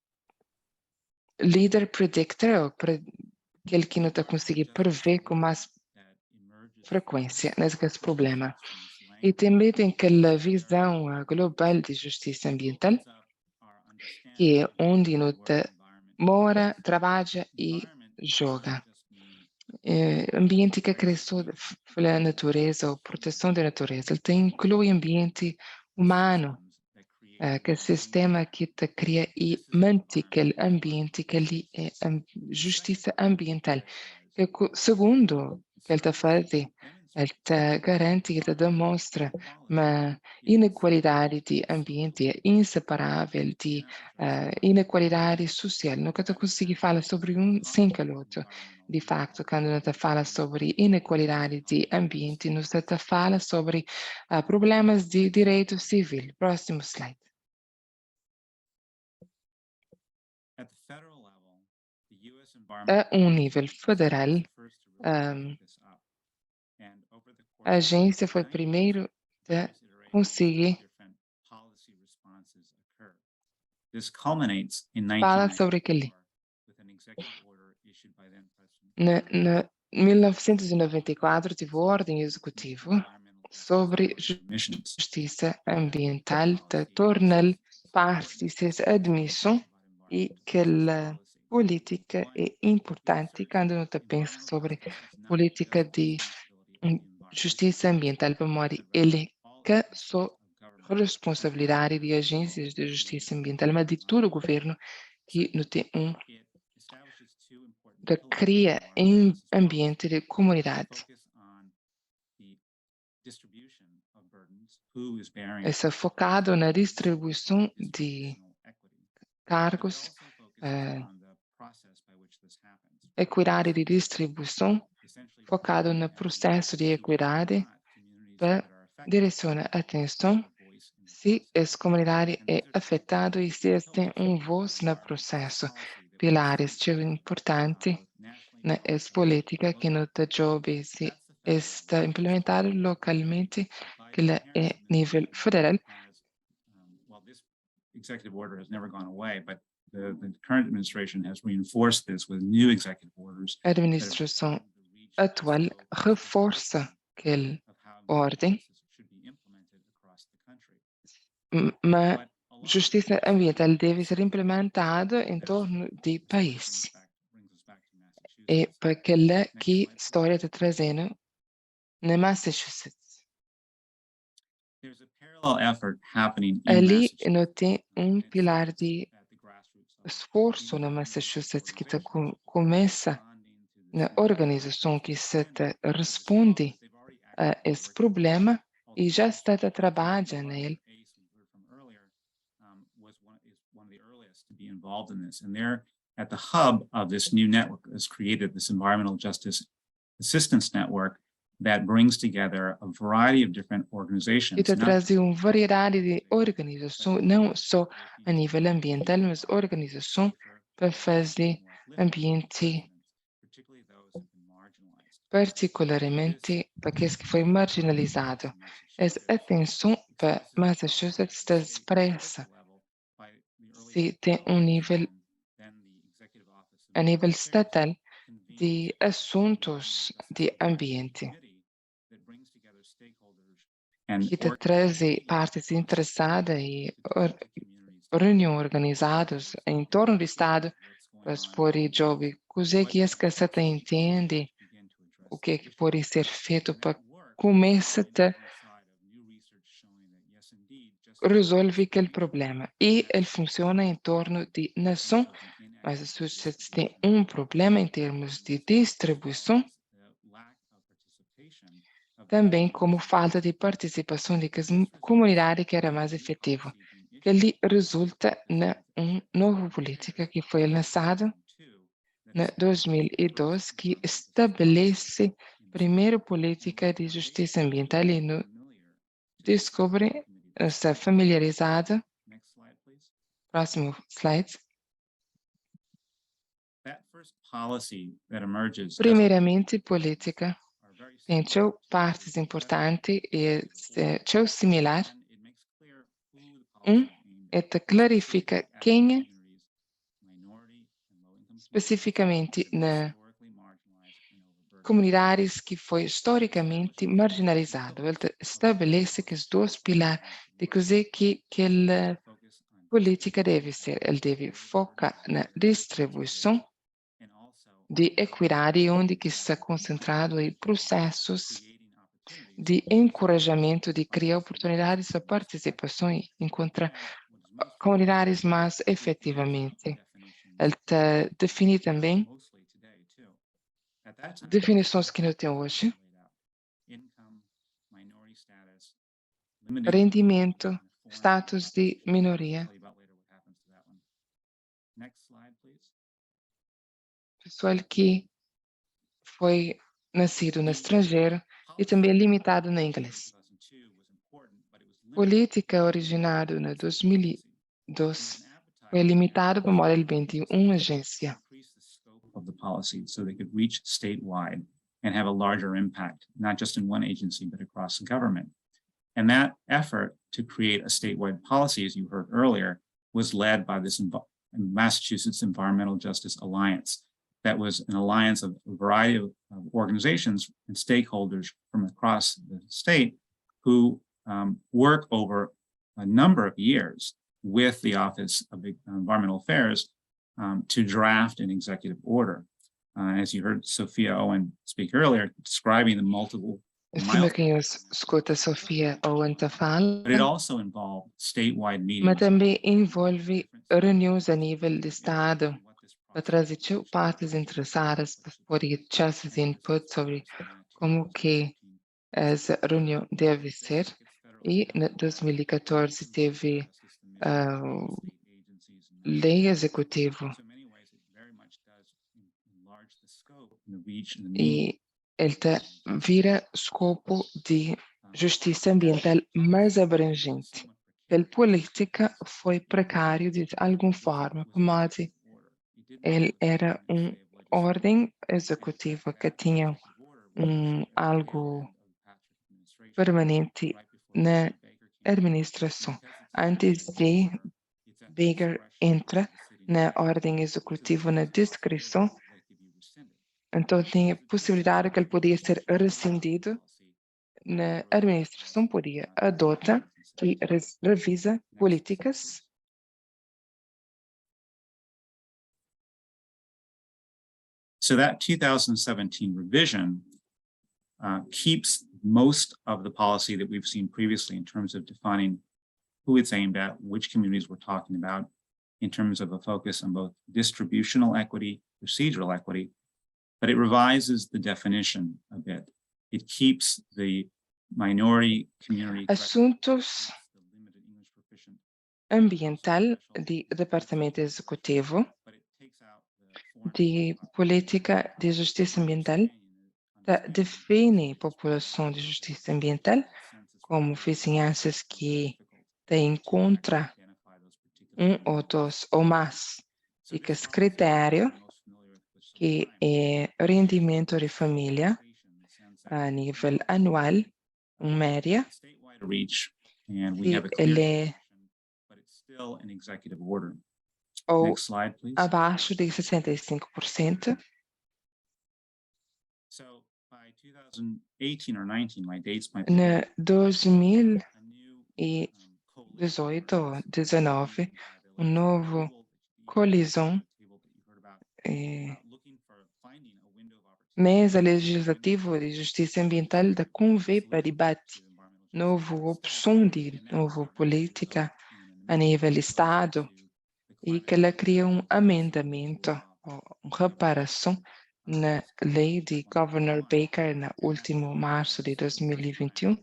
líder predictor, aquele que não está conseguindo prever com mais frequência nesse problema. E também tem aquela visão global de justiça ambiental, que é onde não mora, trabalha e joga. Ambiente que cresceu pela natureza, ou proteção da natureza, ele inclui ambiente humano, que é o sistema que cria e mantém aquele ambiente que ali é justiça ambiental. Que, segundo que ele faz, ele garante, ele demonstra uma inequalidade de ambiente é inseparável de inequalidade social. Nunca consegui falar sobre sem que o outro. De fato, quando nós fala sobre inequalidade de ambiente, nós fala sobre problemas de direito civil. Próximo slide. A nível federal, a agência foi primeiro a conseguir falar sobre aquele. Na 1994, tive ordem executiva sobre justiça ambiental, que torna parte de sua admissão e que a política é importante quando não pensa sobre política de Justiça ambiental memória ele que só responsabilidade de agências de justiça ambiental, mas de todo o governo que não tem que cria um ambiente de comunidade. Essa focado na distribuição de cargos, equidade de distribuição, focado no processo de equidade, para direcionar a atenção se essa comunidade é afetada e se eles têm voz no processo. Pilares importantes na política que no job se está implementado localmente, que é nível federal. Well, this executive order has never gone away, but the current administration has reinforced this with new executive orders. A administração atual reforça aquela ordem, mas justiça ambiental deve ser implementada em torno do país. É para aquela que a história está trazendo na Massachusetts. Ali não tem pilar de esforço na Massachusetts que começa na organização que se responde a esse problema e já está trabalhando nele. At the hub of this new network is created this environmental justice assistance network that brings together a variety of different organizations. E traz uma variedade de organizações, não só a nível ambiental, mas organização para fazer ambiente, particularmente para aqueles que foi marginalizado. Essa atenção para Massachusetts está expressa se tem nível a nível estatal de assuntos de ambiente, que traz partes interessadas e reuniões organizadas em torno do Estado para expor o job, coisa que as casas entendem o que pode ser feito para começar a resolver aquele problema. E ele funciona em torno de nação. Massachusetts tem problema em termos de distribuição, também como falta de participação de comunidade que era mais efetiva, que lhe resulta na nova política que foi lançada em 2002, que estabelece a primeira política de justiça ambiental e descobre, está familiarizada. Próximo slide. Primeiramente, política tem partes importantes e é similar. É clarifica quem especificamente na comunidades que foi historicamente marginalizado. Ele estabelece que os dois pilares de coisa que aquela política deve ser. Ele deve focar na distribuição de equidade, onde que está concentrado em processos de encorajamento de criar oportunidades de participação e encontrar comunidades mais efetivamente. Ele define também definições que não tem hoje. Rendimento, status de minoria. Pessoal que foi nascido no estrangeiro e também limitado no inglês. Política originada em 2002 foi limitado para modelo 21 agência. Of the policy so they could reach statewide and have a larger impact, not just in one agency, but across the government. And that effort to create a statewide policy, as you heard earlier, was led by this Massachusetts Environmental Justice Alliance. That was an alliance of a variety of organizations and stakeholders from across the state who work over a number of years with the Office of Environmental Affairs to draft an executive order. As you heard Sophia Owen speak earlier, describing the multiple Acima quem escuta Sofia ou Anta fala, But it also involved statewide meetings. mas também envolve reuniões a nível de Estado para trazer partes interessadas para poder ter seus input sobre como que essa reunião deve ser. E em 2014 teve lei executiva e ele vira escopo de justiça ambiental mais abrangente. A política foi precário de alguma forma, mas ele era ordem executiva que tinha algo permanente na administração. Antes de Baker entra na ordem executiva na descrição, então tinha possibilidade que ele podia ser rescindido na administração, podia adotar e revisa políticas. So that 2017 revision keeps most of the policy that we've seen previously in terms of defining who it's aimed at, which communities we're talking about, in terms of a focus on both distributional equity, procedural equity, but it revises the definition a bit. It keeps the minority community Assuntos ambiental do Departamento Executivo de Política de Justiça Ambiental define população de justiça ambiental como vizinhanças que encontra ou dois ou mais dicas critério que é rendimento de família a nível anual, média, que ele é ou abaixo de 65%. Na 2018 ou 19, novo colisão mesa legislativa de justiça ambiental da convém para debate novo opção de novo política a nível Estado e que ela cria amendamento ou reparação na lei de Governor Baker no último março de 2021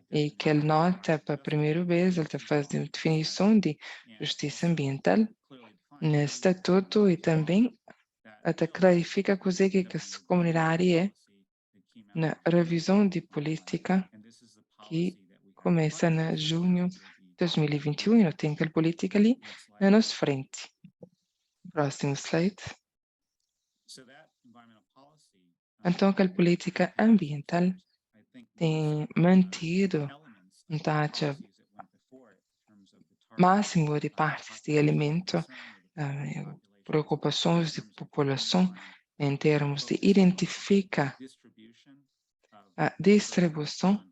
e que ele nota para a primeira vez ele está fazendo definição de justiça ambiental no estatuto e também até clarifica coisa que a comunidade é na revisão de política que começa em junho de 2021 e não tem aquela política ali na nossa frente. Próximo slide. Então, aquela política ambiental tem mantido taxa máximo de partes de alimento, preocupações de população em termos de identificar a distribuição,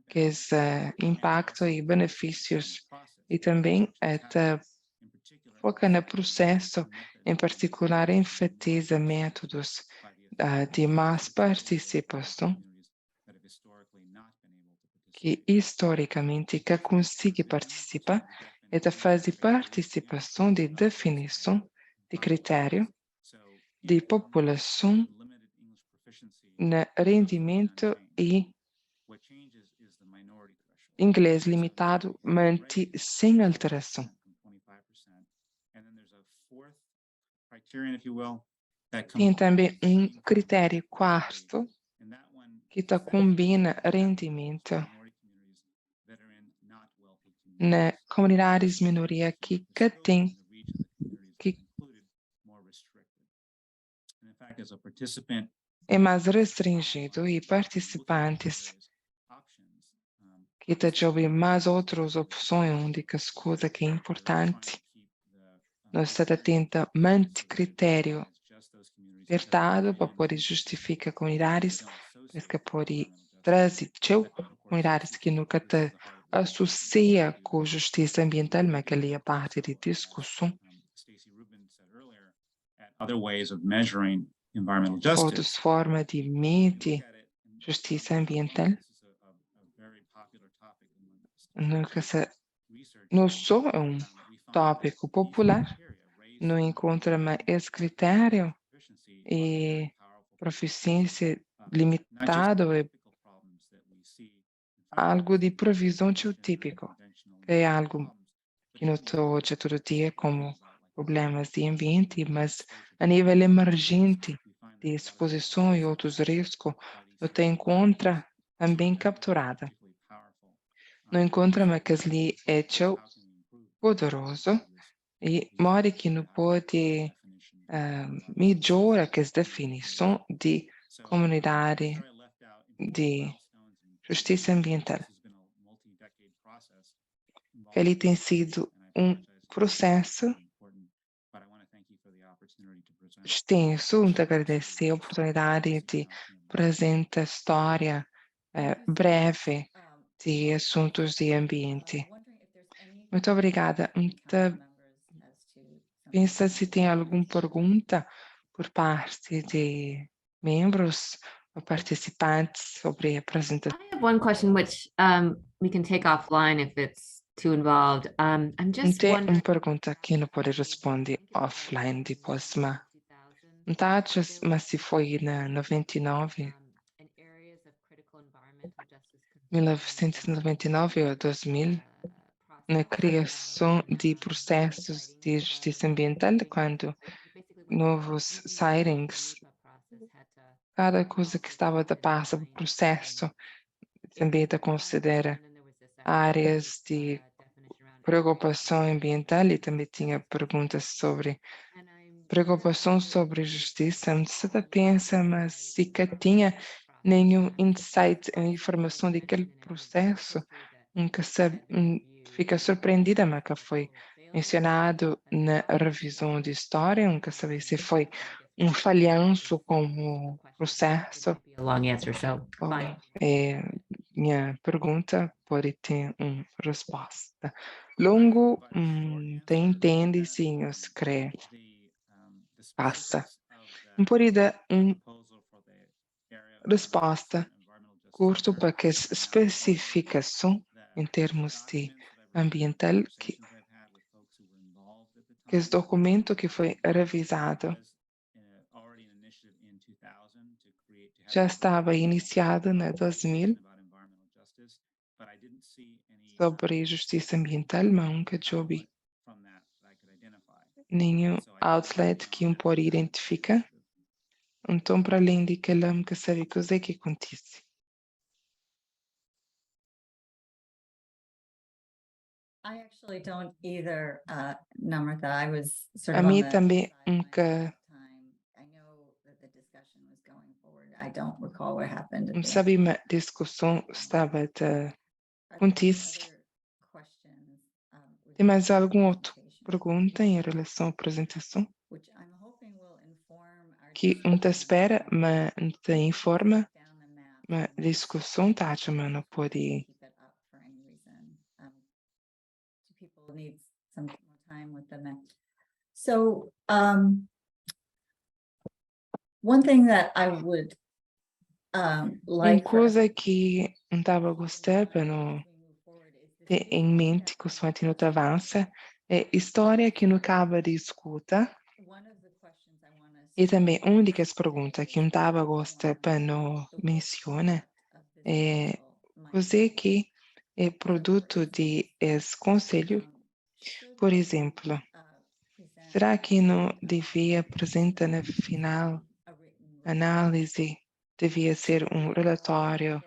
que é impacto e benefícios, e também foca no processo, em particular enfatiza métodos de mais participação, que historicamente que consegue participar é da fase de participação de definição de critério de população no rendimento e inglês limitado, manti sem alteração. Tem também critério quarto que combina rendimento na comunidades minoria que tem é mais restringido e participantes que têm mais outras opções onde que as coisas que é importante nós tenta manter critério apertado para poder justificar comunidades, mas que pode trazer comunidades que nunca te associa com justiça ambiental, mas que ali é parte de discussão. Outras formas de medir justiça ambiental, This is a very popular topic among no que se research. não só é um We find tópico these popular, criteria raise não encontra mais esse critério e proficiência limitado é algo de provisão típico, que é algo que notou hoje todo dia como problemas de ambiente, mas a nível emergente de exposição e outros riscos, não tem encontra também capturada. Não encontra mais que lhe é poderoso e mora que não pode melhora que a definição de comunidade de justiça ambiental. Que ele tem sido um processo extenso, onde agradecer a oportunidade de apresentar história breve de assuntos de ambiente. Muito obrigada. Pensa se tem alguma pergunta por parte de membros ou participantes sobre a apresentação. I have one question which we can take offline if it's too involved. I'm just Tem wondering. uma pergunta que não pode responder offline depois, mas não tá, mas se foi na 99, 1999 ou 2000, na criação de processos de justiça ambiental, quando novos sirens, cada coisa que estava da passa do processo, também considera áreas de preocupação ambiental e também tinha perguntas sobre preocupação sobre justiça. Você pensa, mas se que tinha nenhum insight, informação daquele processo, nunca sabe, fica surpreendida, mas que foi mencionado na revisão de história, nunca sabe se foi um falhanço como processo. A long answer, so fine. Minha pergunta pode ter uma resposta. Longo, entende, sim, eu creio. Passa. Não pode dar uma resposta curta para que a especificação em termos de ambiental que esse documento que foi revisado já estava iniciado em 2000 sobre justiça ambiental, mas nunca houve nenhum outlet que pode identificar. Então, para além de que ela nunca sabe o que é que acontece. I actually don't either, Namrata. I was sort A of on mim the também sideline nunca at the time. I know that the discussion was going forward. I don't recall what happened at the end. sabe, uma discussão estava a Are there any acontecer. other questions, with Tem mais regard to alguma outra presentation? pergunta em relação à apresentação? Which I'm hoping will inform our Que não te discussion. espera, mas não te informa, Down the map mas and discussão tá, mas não pode. keep it up for any reason. Do people need some more time with the map? So, one thing that I would Uma like for coisa que não estava gostando, para não ter em mente que o Swantino avança, é história que não acaba de escuta. one of the questions I want us E também uma das perguntas que não estava gostando, para não menciona, é coisa que é produto de esse conselho. Por exemplo, será que não devia apresentar na final análise, devia ser um relatório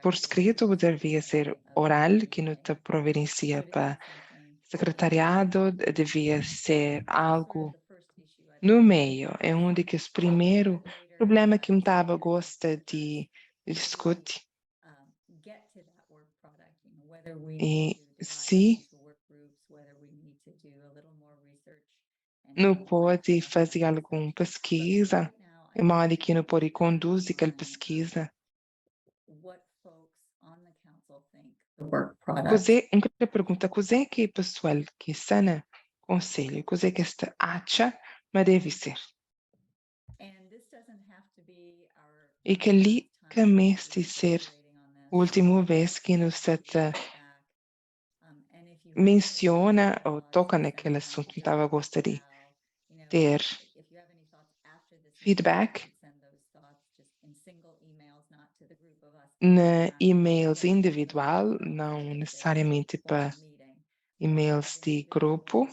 por escrito ou devia ser oral, que não te providencia para secretariado, devia ser algo no meio. É um dos primeiros problemas que eu estava gosta de discutir. get to that work product, whether we E need to divide se into work groups, whether we need to do a little more research. não pode fazer alguma pesquisa, de modo que não pode conduzir aquela pesquisa. What folks on the council think the work product. Cos'è, uma pergunta, cos'è que o pessoal que está no conselho, cos'è que está acha, mas deve ser? And this doesn't have to be our E que ali que este ser última vez que nos menciona ou toca naquele assunto, então eu gostaria de ter feedback na e-mails individual, não necessariamente para e-mails de grupo,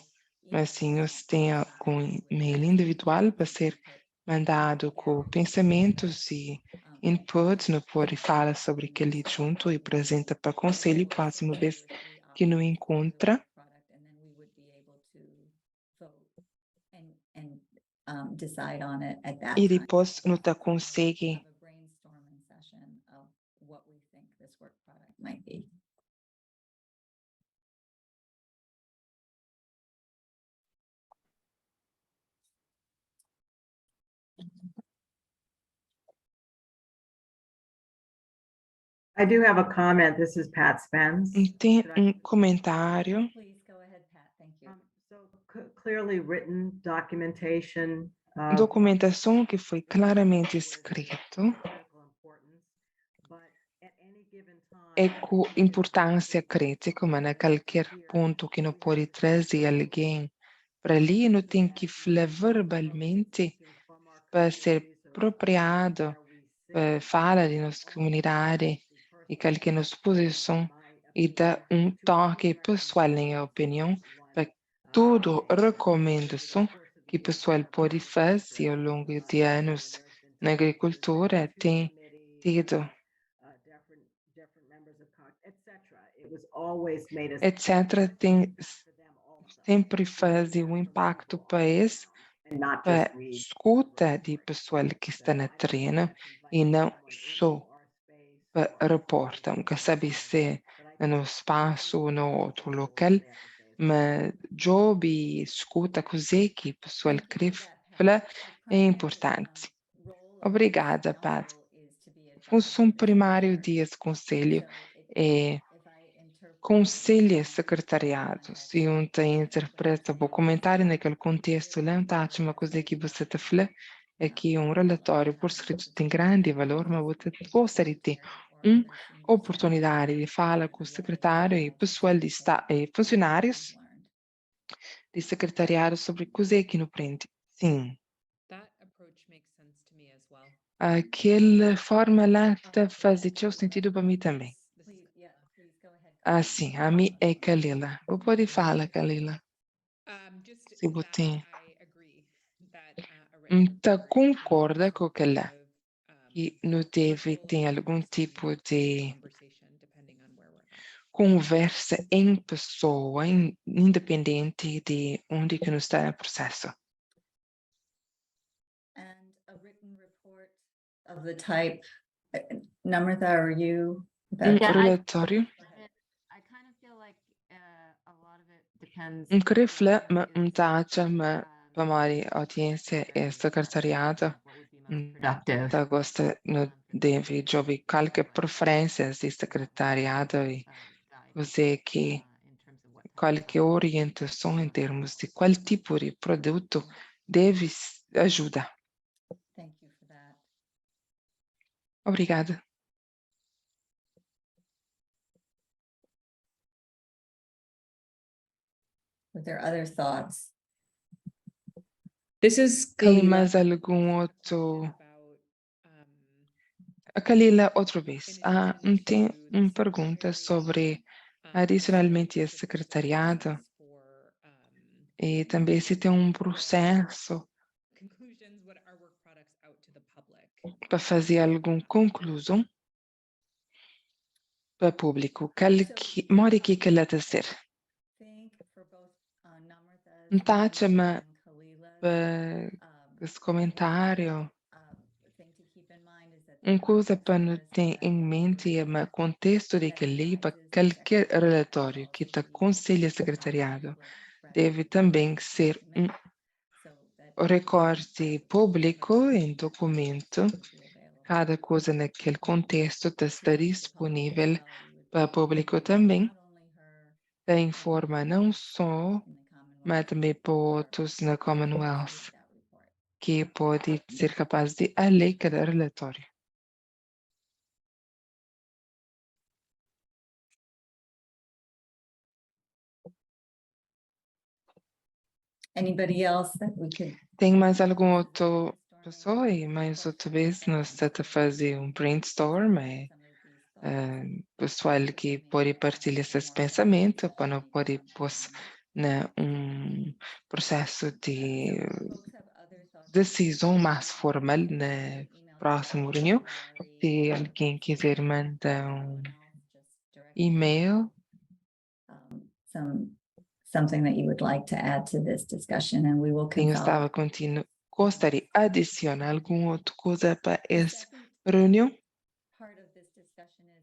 mas sim se tem algum e-mail individual para ser mandado com pensamentos e inputs, no pode falar sobre aquele junto e apresenta para o conselho próxima vez que nos encontra. Decide on it at that E time. depois não tá consegue Have a brainstorming session of what we think this work product might be. I do have a comment. This is Pat Spence. Tem comentário. Please go ahead, Pat. Thank you. Clearly written documentation. Documentação que foi claramente escrito é com importância crítica, mas a qualquer ponto que não pode trazer alguém para ali, não tem que falar verbalmente para ser apropriado, para falar de nossa comunidade e qualquer nossa posição e dar toque pessoal, na minha opinião, para tudo recomendação que o pessoal pode fazer ao longo de anos na agricultura tem tido, etc., tem sempre fazer um impacto para isso, para escuta de pessoal que está na treina e não só para reportam, que sabe se no espaço ou no outro local, mas job e escuta così que o pessoal quer falar é importante. Obrigada, Pat. Função primária desse conselho é conselho secretariado. Se interpreta o comentário naquele contexto, não está uma coisa que você está falando, é que relatório por escrito tem grande valor, mas você gostaria de ter uma oportunidade de falar com o secretário e pessoal de e funcionários de secretariado sobre coisa que não prende. Sim. Aquela forma lá está fazendo sentido para mim também. Sim, a mim é Kalila. Você pode falar, Kalila. Se você concorda com aquela que não deve ter algum tipo de conversa em pessoa, independente de onde que não está no processo. And a written report of the type, Namrata, are you? Relatório. I kind of feel like a lot of it depends. Incrível, mas para a audiência e secretariado, Productive. gosta não deve jogar qualquer preferência de secretariado e você que qualquer orientação em termos de qual tipo de produto deve ajudar. Thank you for that. Obrigada. Were there other thoughts? This is Tem Kalila. mais algum outro? A Kalila, outra vez. Tem uma pergunta sobre, adicionalmente, o secretariado e também se tem um processo para fazer alguma conclusão para o público. Mora que ela está ser. Tá, chama esse comentário. Uma coisa para não ter em mente é o contexto de que lei para qualquer relatório que está conselho secretariado deve também ser recorte público em documento. Cada coisa naquele contexto está disponível para o público também. Informa não só, mas também para outros na Commonwealth, que pode ser capaz de ler cada relatório. Anybody else that we could? Tem mais algum outro pessoa e mais outra vez nós estamos a fazer brainstorm, pessoal que pode partilhar esses pensamentos para pode pôs processo de decisão mais formal na próxima reunião. Se alguém quiser mandar e-mail, Something that you would like to add to this discussion, and we will quem estava gostaria de adicionar alguma outra coisa para essa reunião?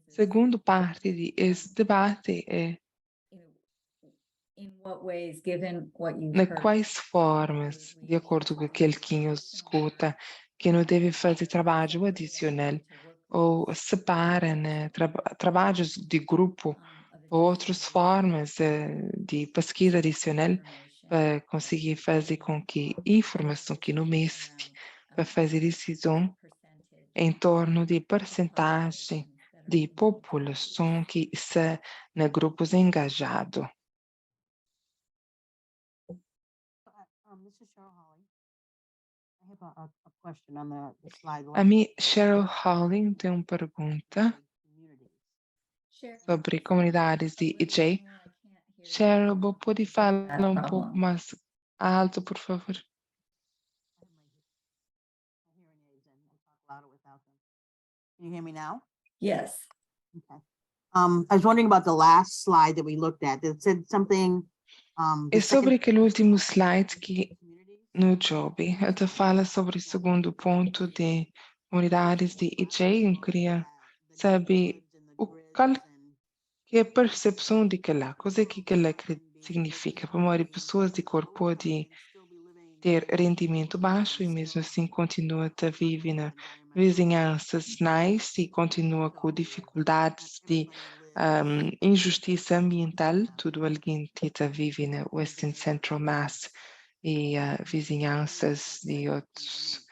Segunda parte desse debate é quais formas, de acordo com aquele que nos escuta, que não deve fazer trabalho adicional ou separa trabalhos de grupo ou outras formas de pesquisa adicional para conseguir fazer com que informação que não existe para fazer decisão em torno de percentagem de população que está em grupos engajados. This is Cheryl Holly. I have a question on the slide. A mim, Cheryl Holly tem uma pergunta sobre comunidades de EJ. Cheryl, pode falar um pouco mais alto, por favor? Can you hear me now? Yes. Okay. I was wondering about the last slide that we looked at. It said something. É sobre aquele último slide que no job, ela fala sobre o segundo ponto de comunidades de EJ. Eu queria saber qual que é a percepção de aquela coisa que aquela significa para a pessoas de corpo de ter rendimento baixo e mesmo assim continua a viver na vizinhanças nice e continua com dificuldades de injustiça ambiental, tudo alguém que vive na Western Central Mass e vizinhanças de outros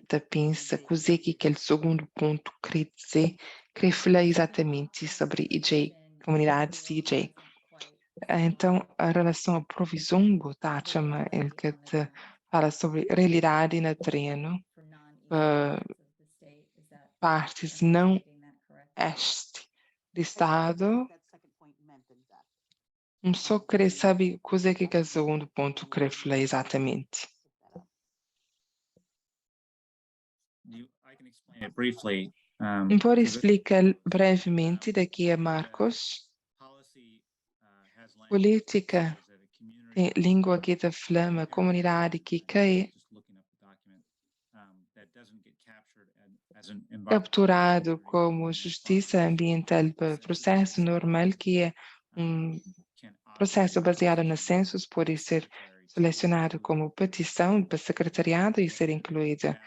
da pensa, coisa que aquele segundo ponto quer dizer, quer falar exatamente sobre EJ, comunidades de EJ. Então, a relação à provisão, tá, chama ele que te fala sobre realidade no terreno, partes não este do Estado. Só querer saber coisa que é o segundo ponto quer falar exatamente. Pode explicar brevemente daqui a Marcos? Política tem língua que da flama, comunidade que cai capturado como justiça ambiental para processo normal, que é processo baseado nos censos, pode ser selecionado como petição para secretariado e ser incluída.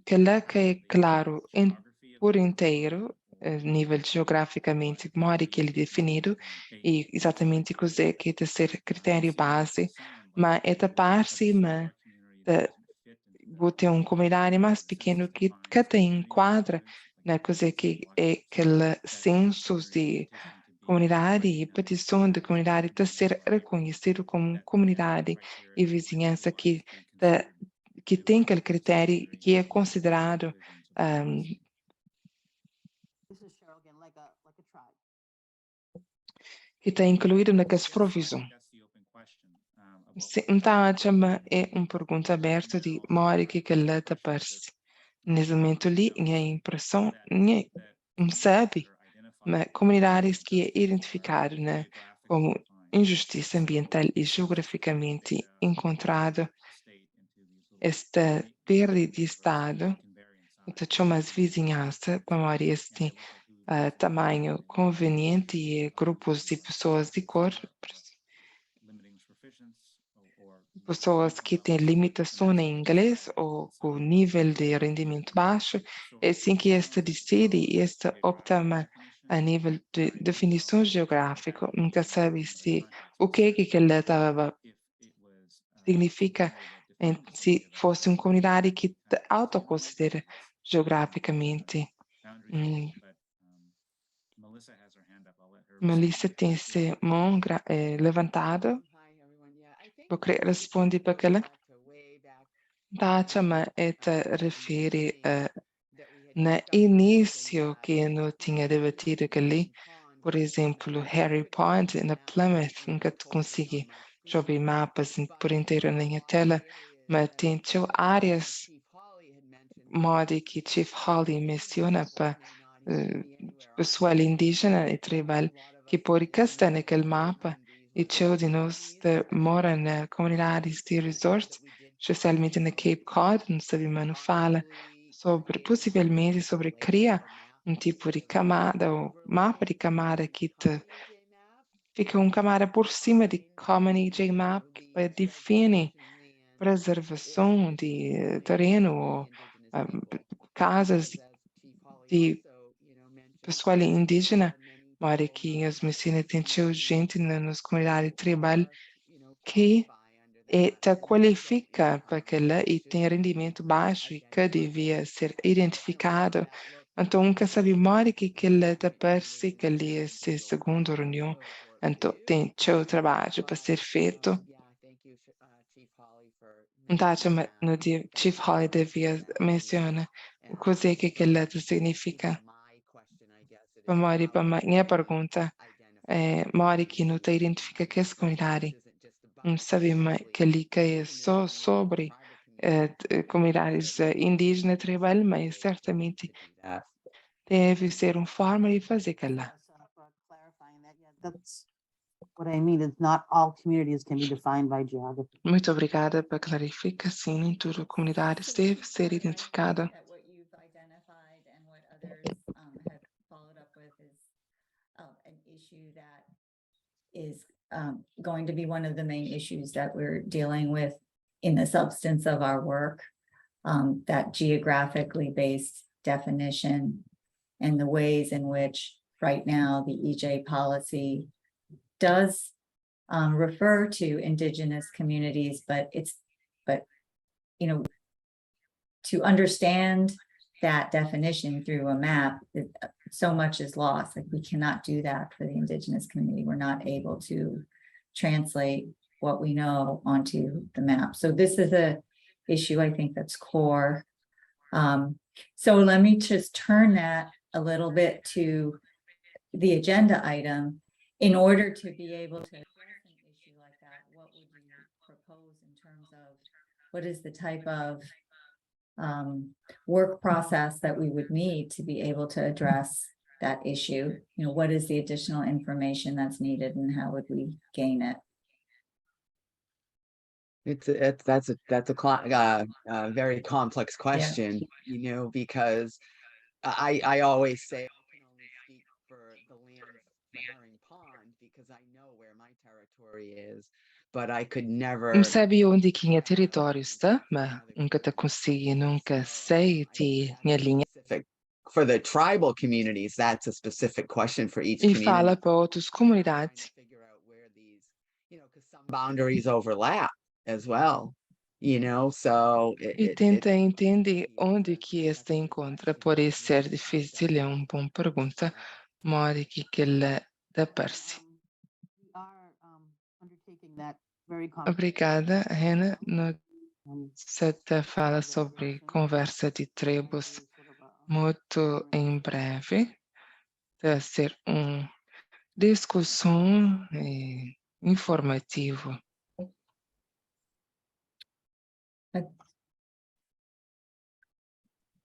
Que lá que é claro por inteiro, nível geograficamente, de modo que ele é definido e exatamente o que é de ser critério base, mas é da parte, mas vou ter uma comunidade mais pequena que cada enquadra na coisa que é aquele censo de comunidade e petição de comunidade de ser reconhecido como comunidade e vizinhança que tem aquele critério que é considerado que está incluído naquelas provisões. Então, chama é uma pergunta aberta de modo que ela está parece. Nesse momento ali, minha impressão, não sabe, mas comunidades que é identificado, né, como injustiça ambiental e geograficamente encontrado esta perda de Estado, então chama as vizinhança, para este tamanho conveniente e grupos de pessoas de cor, pessoas que têm limitação em inglês ou com nível de rendimento baixo, é assim que esta decide e esta opta a nível de definição geográfica, nunca sabe o que ela significa se fosse uma comunidade que te autoconsidera geograficamente. Melissa tem esse mão levantado. vou querer responder para aquela. Tacha, mas refere no início que não tinha debatido ali, por exemplo, Harry Potter na Plymouth, nunca te consegui jogar mapas por inteiro na minha tela, mas tem áreas modo que Chief Holly menciona para pessoal indígena e tribal que por estar naquele mapa e de nós mora na comunidades de resort, especialmente na Cape Cod, não sabemos não fala sobre possivelmente sobre criar tipo de camada ou mapa de camada que fica camada por cima de Common EJ Map que define preservação de terreno ou casas de pessoal indígena, mas que as meninas têm gente nas comunidades tribal que te qualifica para aquela e tem rendimento baixo e que devia ser identificado. Então, nunca sabe mais que aquela te parece que ali é a segunda reunião. Então, tem seu trabalho para ser feito. Então, no dia Chief Holly devia mencionar o que é que aquela significa. Para minha pergunta, Mari que não te identifica que é comunidade. Não sabemos que ali é só sobre comunidades indígenas tribal, mas certamente deve ser uma forma de fazer aquela. For clarifying that, yeah, that's what I mean. It's not all communities can be defined by geography. Muito obrigada pela clarificação. Nem toda comunidade deve ser identificada. What you've identified and what others have followed up with is an issue that is going to be one of the main issues that we're dealing with in the substance of our work, that geographically based definition and the ways in which right now the EJ policy does refer to Indigenous communities, but to understand that definition through a map, so much is lost. Like we cannot do that for the Indigenous community. We're not able to translate what we know onto the map. So this is a issue I think that's core. So let me just turn that a little bit to the agenda item. In order to be able to address an issue like that, what would you propose in terms of what is the type of work process that we would need to be able to address that issue? What is the additional information that's needed and how would we gain it? That's a very complex question, because I always say I can only speak for the lands behind pond because I know where my territory is, but I could never. Sabe onde que é território está, mas nunca te consegui, nunca sei de minha linha. For the tribal communities, that's a specific question for each E community. fala para outras comunidades. Figure out where these, because some boundaries overlap as well, so E tenta entender onde que este encontra. Pode ser difícil, é uma boa pergunta, mas que ela da parte. We are undertaking that very Obrigada, Rena. Você fala sobre conversa de tribos muito em breve. Deve ser uma discussão informativa.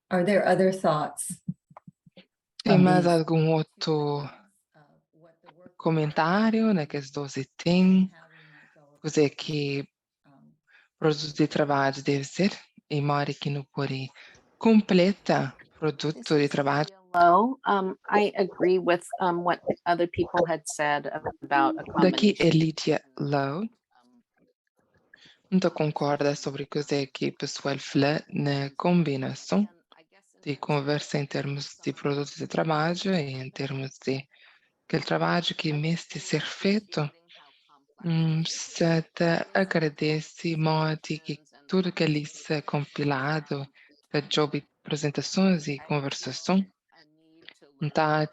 Are there other thoughts? Tem mais algum outro comentário naqueles 12 tem? Coisa que produto de trabalho deve ser? E Mari que não pode completa produto de trabalho. Low. I agree with what other people had said about a Daqui é combination. Lídia Low. Não concorda sobre coisa que o pessoal fala na combinação de conversa em termos de produto de trabalho e em termos de aquele trabalho que mestre ser feito. Se te agradece muito que tudo que ali é compilado da job apresentações e conversação. Então,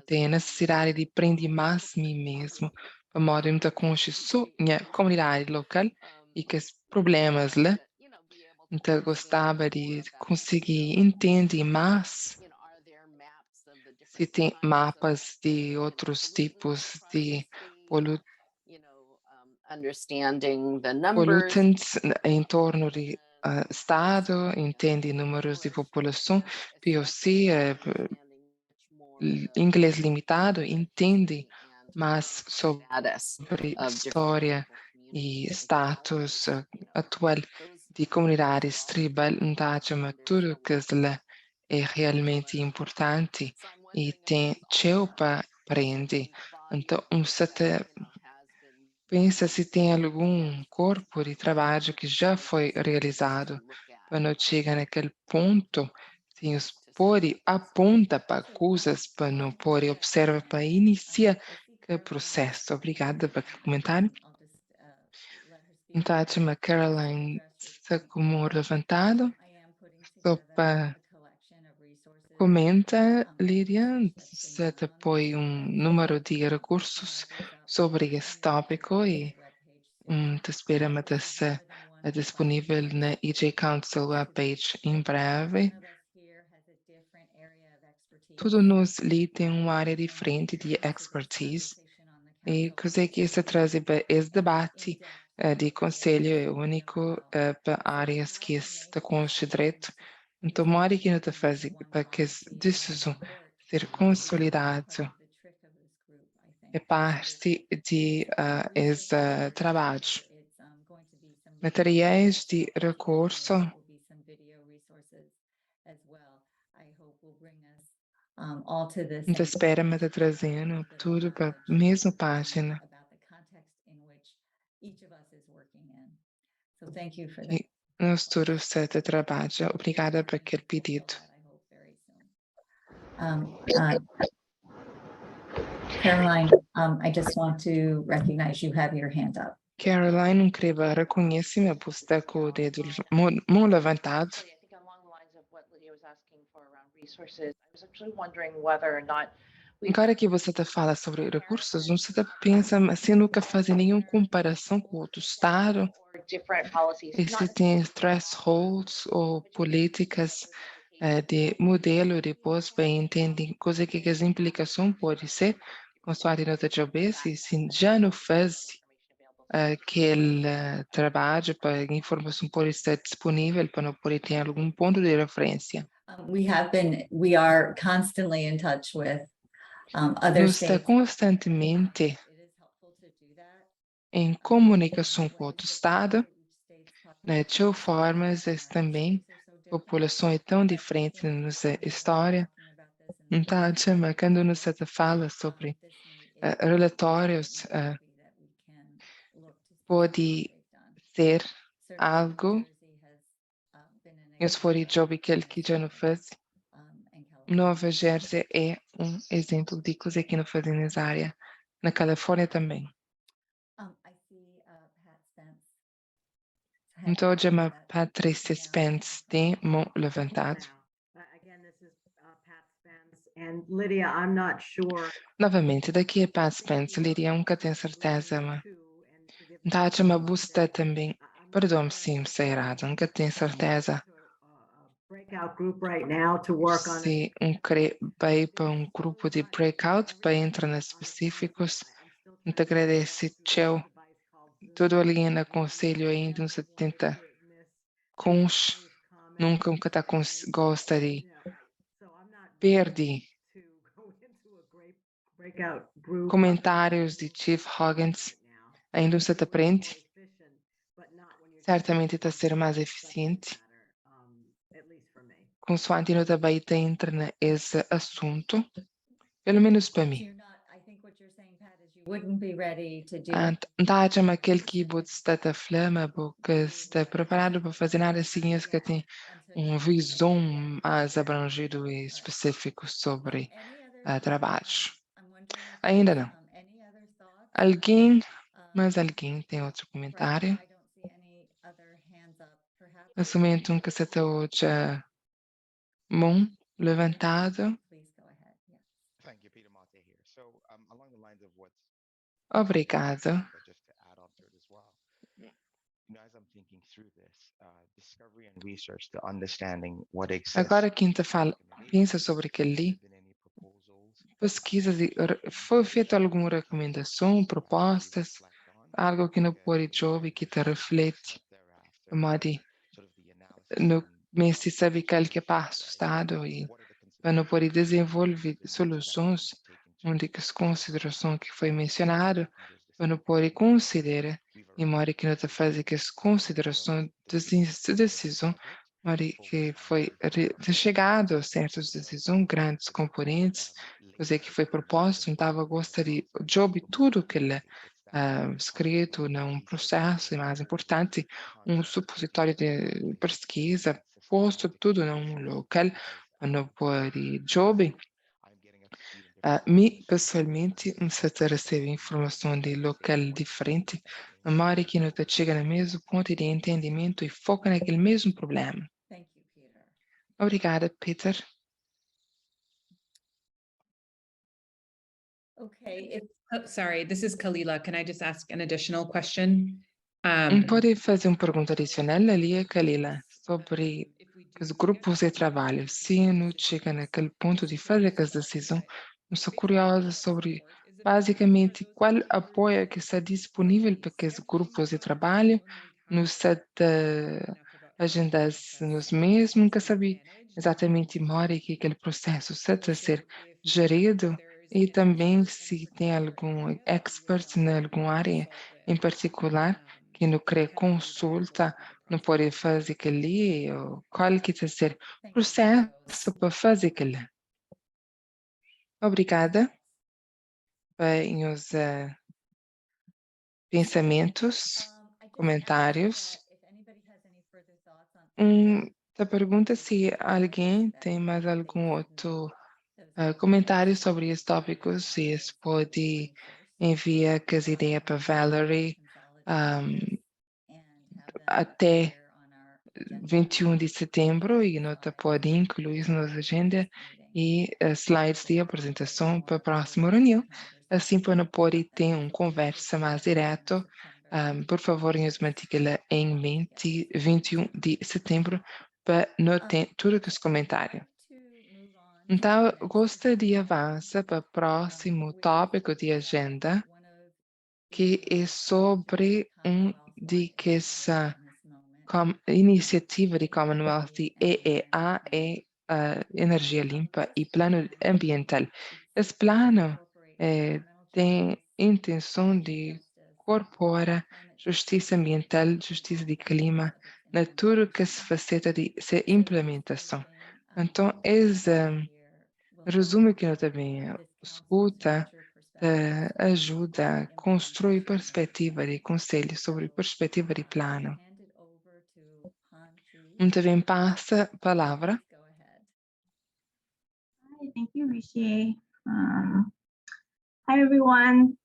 tem a necessidade de aprender mais mim mesmo para modo de conhecer a comunidade local e que os problemas lá. Então, gostava de conseguir entender mais se tem mapas de outros tipos de Understanding the numbers. pollutants em torno de estado, entende números de população, POC, inglês limitado, entende mais sobre história e status atual de comunidades tribal, então tudo que é realmente importante e tem teu para aprender. Então, você pensa se tem algum corpo de trabalho que já foi realizado. Quando chega naquele ponto, tem os pode aponta para coisas, para não pode observa para iniciar o processo. Obrigada pelo comentário. Então, a Caroline está como levantado. Só para comenta, Lilian, você põe número de recursos sobre esse tópico e te esperamos disponível na EJ Council webpage em breve. Tudo nos lhe tem uma área diferente de expertise e coisa que isso traz para esse debate de conselho é único para áreas que está com o direito. Então, uma área que não está fazendo para que essa decisão ser consolidado é parte de esse trabalho. Materiais de recurso. Então, espera, mas está trazendo tudo para a mesma página. E nós todos certo trabalho. Obrigada por aquele pedido. Caroline, I just want to recognize you have your hand up. Caroline, não creio reconhece minha posta com o dedo mão levantado. Agora que você fala sobre recursos, você pensa assim, nunca faz nenhuma comparação com outro estado? E se tem thresholds ou políticas de modelo depois para entender coisa que as implicações pode ser com sua nota de obese, se já não faz aquele trabalho para a informação pode estar disponível para não poder ter algum ponto de referência. We are constantly in touch with other Nós está states. constantemente em comunicação com outro estado, de formas também população é tão diferente na nossa história. Então, quando nos fala sobre relatórios, pode ser algo eu for job que ele já não faz. Nova Jersey é exemplo de coisa que não fazem nessa área. Na Califórnia também. Então, a Patrícia Spence tem mão levantada. Novamente, daqui a Pat Spence, Lydia nunca tem certeza, mas uma busca também. Perdão, sim, se é errado, nunca tenho certeza. Se vai para grupo de breakout para entrar nos específicos, então agradeço, tchau. Tudo ali no conselho ainda não se tenta nunca gosta de perder comentários de Chief Huggins, ainda não se aprende. Certamente está a ser mais eficiente. Consoante não também entra nesse assunto, pelo menos para mim. Então, aquele que está a flama, porque está preparado para fazer nada assim, é que tem uma visão mais abrangida e específica sobre trabalho. Ainda não. Alguém tem outro comentário? Assumindo que você está hoje mão levantado. Obrigado. But just to add on to it as well, as I'm thinking through this, discovery and research, the understanding what exists. Agora quinta fala, pensa sobre aquele ali. Pesquisa foi feita alguma recomendação, propostas, algo que não pode jovem que te reflete, mas no mês se sabe que passo estado e para não poder desenvolver soluções onde que as considerações que foi mencionado para não poder considerar e modo que não te faz que as considerações de decisão modo que foi chegado a certas decisões grandes componentes coisa que foi proposto então eu gostaria de ouvir tudo que ele escrito num processo e mais importante supositório de pesquisa posto tudo num local onde pode jovem me pessoalmente se te recebe informação de local diferente mas que não te chega no mesmo ponto de entendimento e foca naquele mesmo problema. Thank you, Peter. Obrigada, Peter. Okay, Sorry, this is Kalila. Can I just ask an additional question? Pode fazer uma pergunta adicional ali, Kalila, sobre os grupos de trabalho. Se não chega naquele ponto de fazer as decisões, eu sou curiosa sobre, basicamente, qual apoio que está disponível para aqueles grupos de trabalho, nos set agendas nos mesmos, nunca sabe exatamente mora que aquele processo está a ser gerido e também se tem algum expert em alguma área em particular que não quer consulta, não pode fazer aquele, ou qual que está ser processo para fazer aquele. Obrigada pelos pensamentos, comentários. A pergunta se alguém tem mais algum outro comentário sobre esses tópicos, se pode enviar as ideias para Valerie até 21 de setembro e nota pode incluir na agenda e slides de apresentação para a próxima reunião. Assim, para poder ter uma conversa mais direta, por favor, nos mantenha em mente 21 de setembro para não ter tudo que os comentários. Então, gostaria de avançar para o próximo tópico de agenda, que é sobre de que essa iniciativa de Commonwealth de EEA é energia limpa e plano ambiental. Esse plano tem intenção de incorporar justiça ambiental, justiça de clima, na tudo que se faceta de sua implementação. Então, esse resumo que eu também escuta ajuda a construir perspectiva de conselho sobre perspectiva de plano. Também passa a palavra. Hi, thank you, Rishi. Hi, everyone.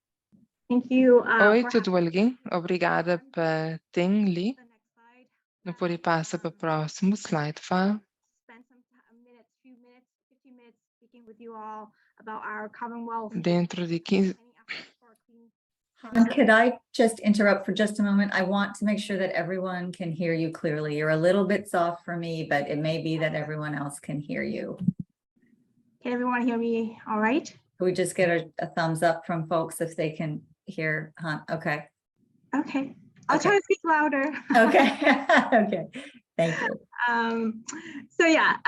Thank you. Oi, tudo alguém? Obrigada por ter-me. Não pode passar para o próximo slide, fala. Dentro de 15. Could I just interrupt for just a moment? I want to make sure that everyone can hear you clearly. You're a little bit soft for me, but it may be that everyone else can hear you. Can everyone hear me all right? Can we just get a thumbs up from folks if they can hear? Okay. Okay. I'll try to speak louder. Okay. Okay. Thank you. So yeah,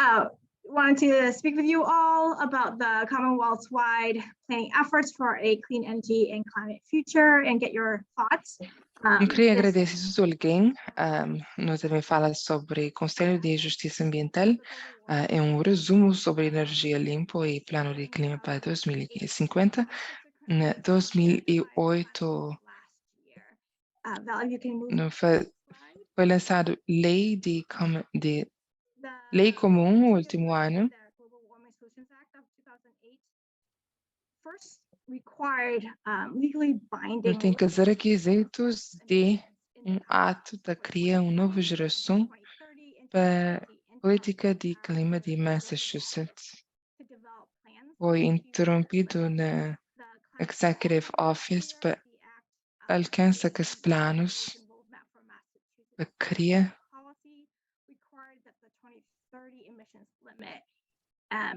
wanted to speak with you all about the Commonwealth-wide planning efforts for a clean energy and climate future and get your thoughts. Queria agradecer a alguém. Nós também fala sobre Conselho de Justiça Ambiental. É resumo sobre energia limpa e plano de clima para 2050. Em 2008, foi lançado lei lei comum no último ano. Tem que ser requisitos de ato da criar uma nova geração para a política de clima de Massachusetts. Foi interrompido na Executive Office para alcança que os planos cria policy required that the 2030 emissions limit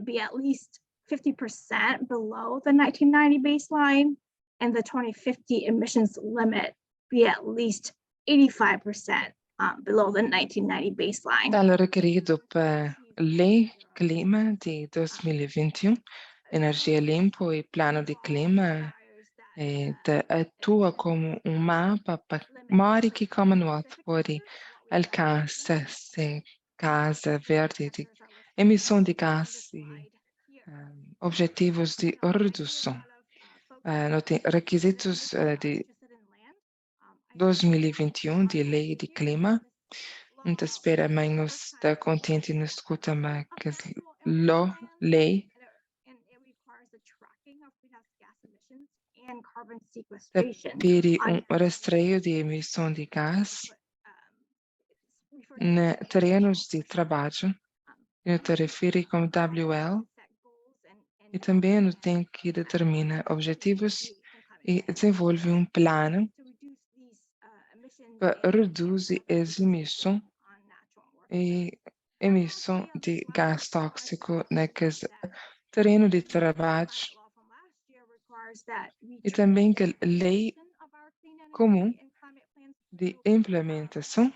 be at least 50% below the 1990 baseline, and the 2050 emissions limit be at least 85% below the 1990 baseline. Tal requerido para Lei Clima de 2021, Energia Limpo e Plano de Clima atua como mapa para maior que Commonwealth pode alcançar Casa Verde de emissão de gás e objetivos de redução. Tem requisitos de 2021 de Lei de Clima. Não espera, mas não está contente, não escuta mais que lei pede rastreio de emissão de gás em terrenos de trabalho, no te refere como WL, e também tem que determinar objetivos e desenvolve plano para reduzir as emissões e emissão de gás tóxico naqueles terrenos de trabalho e também que lei comum de implementação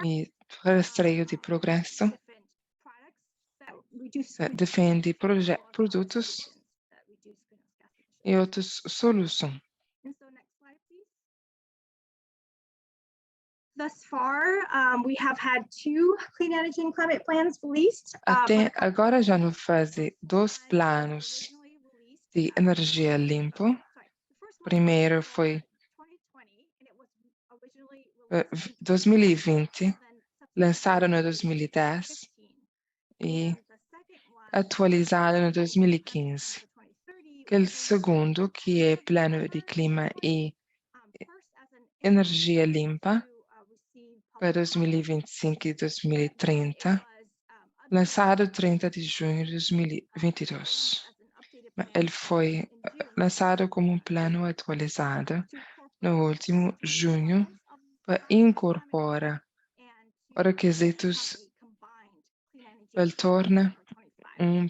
e rastreio de progresso defende produtos e outras soluções. Thus far, we have had 2 clean energy and climate plans released. Até agora já não fazem 2 planos de energia limpa. Primeiro foi 2020, lançado em 2010 e atualizado em 2015. O segundo, que é Plano de Clima e Energia Limpa, para 2025 e 2030, lançado 30 de junho de 2022. Ele foi lançado como plano atualizado no último junho para incorporar requisitos para tornar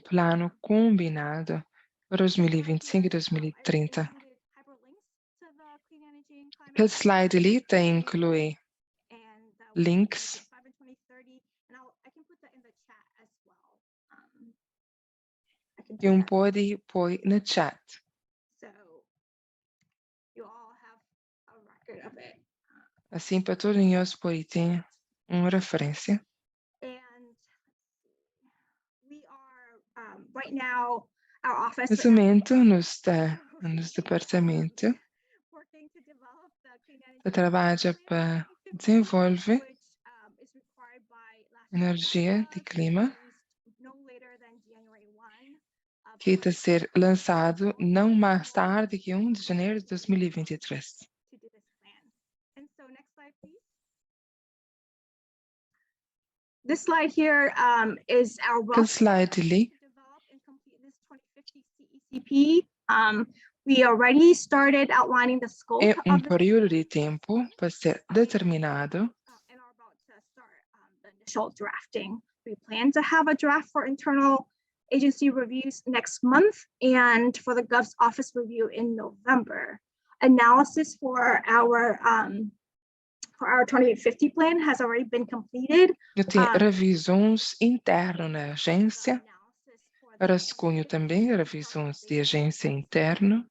plano combinado para 2025 e 2030. Aquele slide ali inclui links que pode pôr no chat. Assim, para todos nós pode ter uma referência. Nesse momento, nos departamento trabalha para desenvolver energia de clima que está a ser lançado não mais tarde que 1 de janeiro de 2023. This slide here is our Aquele slide ali CEP. We already started outlining the scope é of the período de tempo para ser determinado. and are about to start the initial drafting. We plan to have a draft for internal agency reviews next month and for the Gov's office review in November. Analysis for our 2050 plan has already been completed. Eu tenho revisões internas na agência. Rascunho também revisões de agência interna.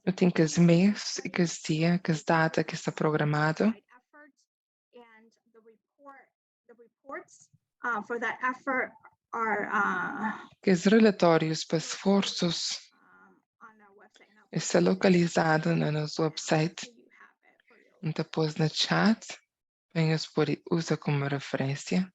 Eu tenho que os meses e que os dias, que as datas que está programado. And the reports for that effort are Que os relatórios para esforços está localizado no nosso website. Depois no chat, venhas por usar como referência.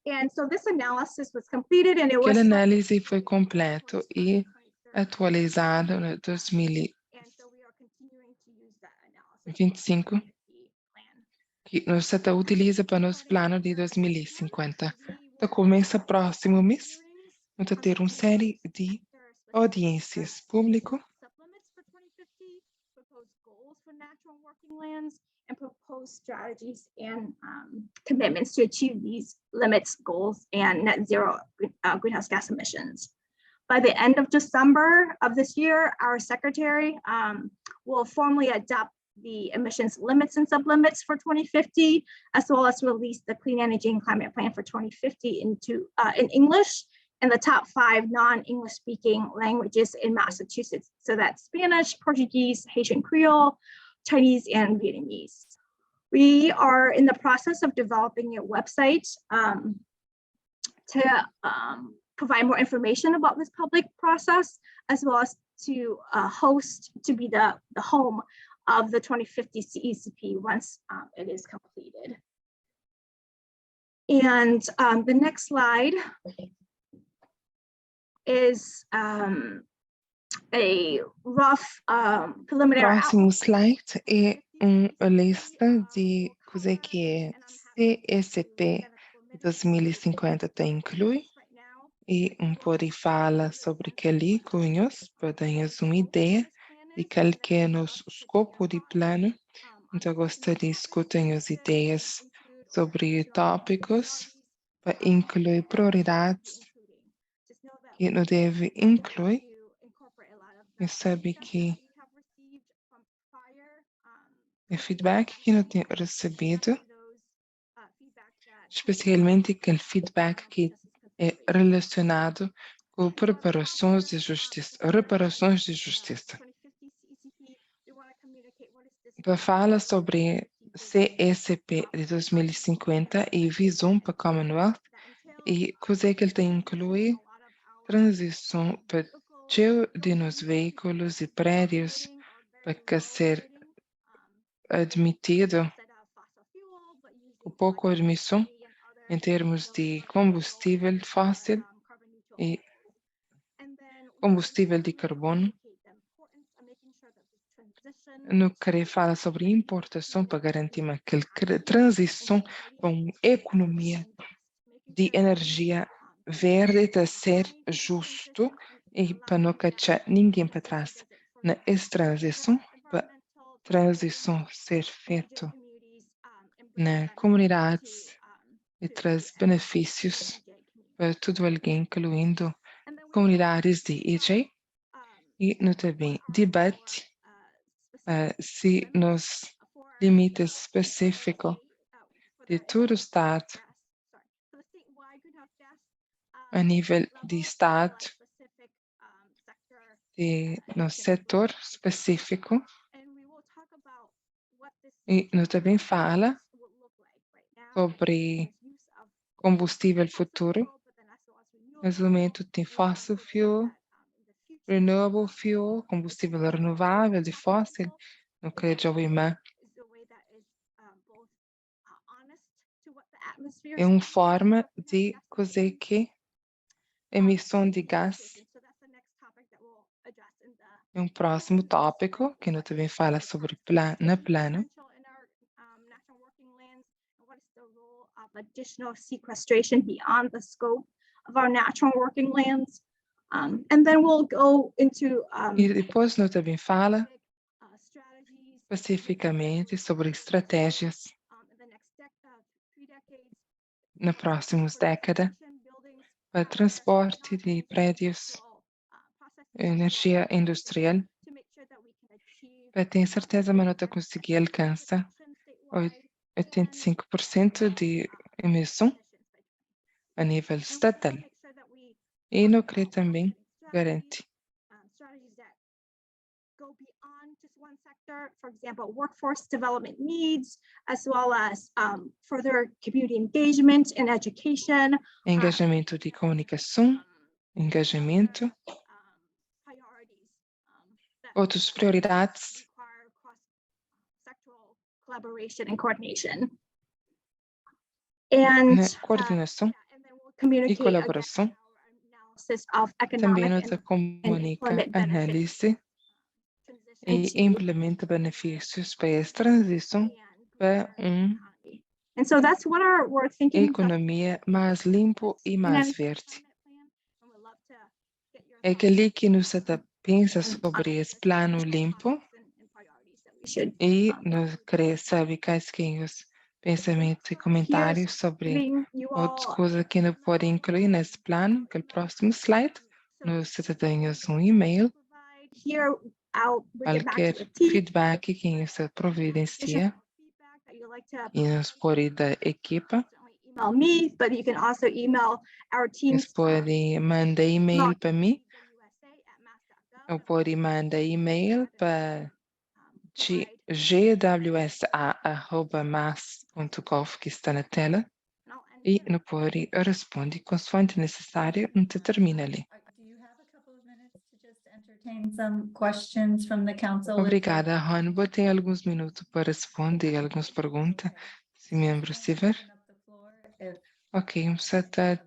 And so this analysis was completed and it was Aquela análise foi completo e atualizado no 2025, que nós utiliza para nosso plano de 2050. Então começa próximo mês Nós ter uma série de audiências público Sublimits for 2050, proposed goals for natural and working lands, and proposed strategies and commitments to achieve these limits, goals, and net zero greenhouse gas emissions. By the end of December of this year, our secretary will formally adopt the emissions limits and sublimits for 2050, as well as release the Clean Energy and Climate Plan for 2050 in English and the top 5 non-English speaking languages in Massachusetts. So that's Spanish, Portuguese, Haitian Creole, Chinese, and Vietnamese. We are in the process of developing a website to provide more information about this public process, as well as to be the home of the 2050 CECP once it is completed. And the next slide is a rough preliminary Próximo slide é uma lista de coisa que é CECP 2050 te inclui e pode falar sobre aquele cunhos para dar uma ideia de qual que é nosso escopo de plano. Então, gostaria de escutar as ideias sobre tópicos para incluir prioridades que não deve incluir. E sabe que o feedback que não tem recebido, especialmente aquele feedback que é relacionado com reparações de justiça. Para falar sobre CECP de 2050 e visão para Commonwealth e coisa que ele tem incluir transição para de nos veículos e prédios para ser admitido com pouca emissão em termos de combustível fóssil e combustível de carbono. Não queria falar sobre importação para garantir aquela transição para uma economia de energia verde a ser justo e para não cachar ninguém para trás. Nessa transição, para transição ser feita na comunidades e traz benefícios para todo alguém, incluindo comunidades de EJ, e no também debate se nos limites específicos de todo o Estado, a nível de Estado, no setor específico, e no também fala sobre combustível futuro. Nesse momento tem fossil fuel, renewable fuel, combustível renovável de fóssil, não quero já ouvir mais. É uma forma de cozer que emissão de gás é um próximo tópico que nós também fala sobre no plano. Additional sequestration beyond the scope of our natural working lands. And then we'll go into e depois nós também fala especificamente sobre estratégias nas próximas décadas para transporte de prédios, energia industrial, para ter certeza que nós conseguir alcançar 85% de emissão a nível estatal. E não queria também garantir for example, workforce development needs, as well as further community engagement and education. Engajamento de comunicação, engajamento, outras prioridades, collaboration and coordination. And coordenação e colaboração. Também nós comunica análise e implementa benefícios para essa transição para we're thinking economia mais limpa e mais verde. é aquele que nos pensa sobre esse plano limpo e nos querer saber quais que os pensamentos e comentários sobre outras coisas que não podem incluir nesse plano, que é o próximo slide. Nos cidadãos um e-mail, Here, I'll bring it back qualquer to the team. feedback que você providencia That you like to e nos pode da equipa. email me, but you can also email our teams. Você pode mandar e-mail para mim, ou pode mandar e-mail para gwsa@mas.gov, que está na tela, e não pode responder consoante necessário, não te termina ali. Do you have a couple of minutes to just entertain some questions from the council? Obrigada, Ron. Vou ter alguns minutos para responder algumas perguntas, se membro estiver. Ok, vamos abrir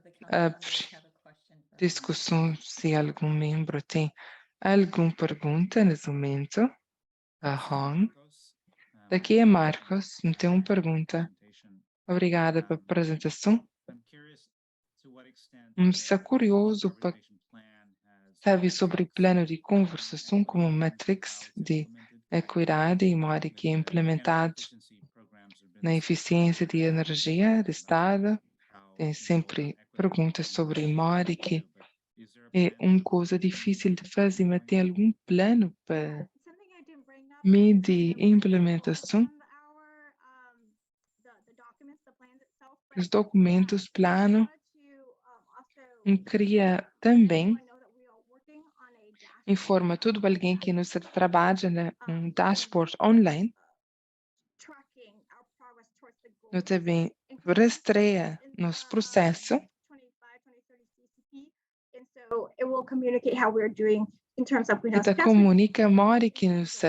discussão se algum membro tem alguma pergunta nesse momento. A Ron. Daqui é Marcos, não tem uma pergunta. Obrigada pela apresentação. Estou curioso para saber sobre o plano de conversação como matrix de equidade e modo que é implementado na eficiência de energia do Estado. Tem sempre perguntas sobre modo que é uma coisa difícil de fazer, mas tem algum plano para medir implementação? Os documentos, plano, cria também informa tudo alguém que nos trabalha num dashboard online. Eu também rastreia nos processos. So it will communicate how we're doing in terms of greenhouse Ita gas comunica mori que nos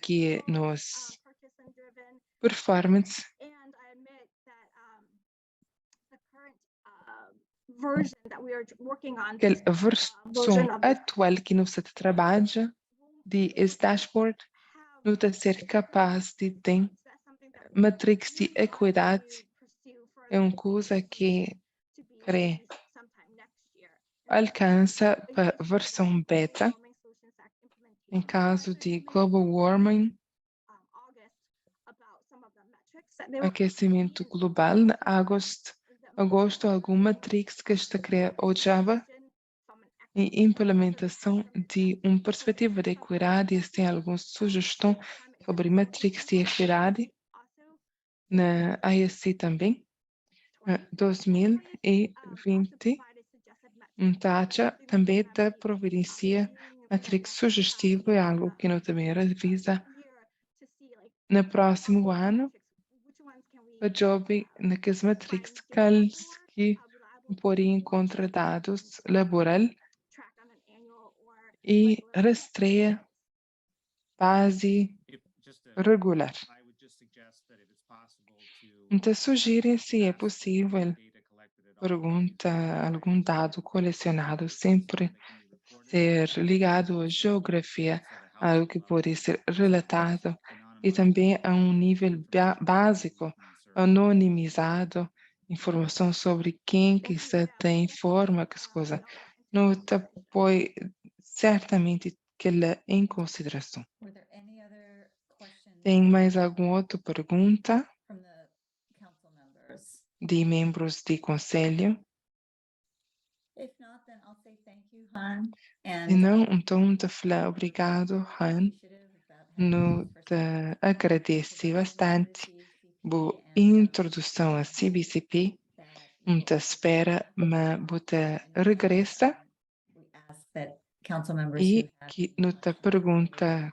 que nos performance and I admit that the current version that we are working on, que this a versão atual que nos trabalha de esse dashboard não está ser capaz de ter matrix de equidade. É uma coisa que crê alcança para a versão beta em caso de global warming, aquecimento global. Em agosto, alguma matrix que está criada ou Java e implementação de uma perspectiva de equidade. E tem alguma sugestão sobre matrix de equidade na ISC também. 2020, Tacha também está providencia matrix sugestivo, é algo que não também revisa no próximo ano. O job naquelas matrix que podem encontrar dados laboral e rastreia base regular. Então, sugere se é possível pergunta algum dado colecionado sempre ser ligado à geografia, algo que pode ser relatado e também a um nível básico, anonimizado, informação sobre quem que está tem forma que as coisas não está põe certamente que ela em consideração. Tem mais alguma outra pergunta de membros do conselho? Se não, então te falar obrigado, Han. No te agradeci bastante boa introdução a CBCP. Te espera, mas você regressa e que não te pergunta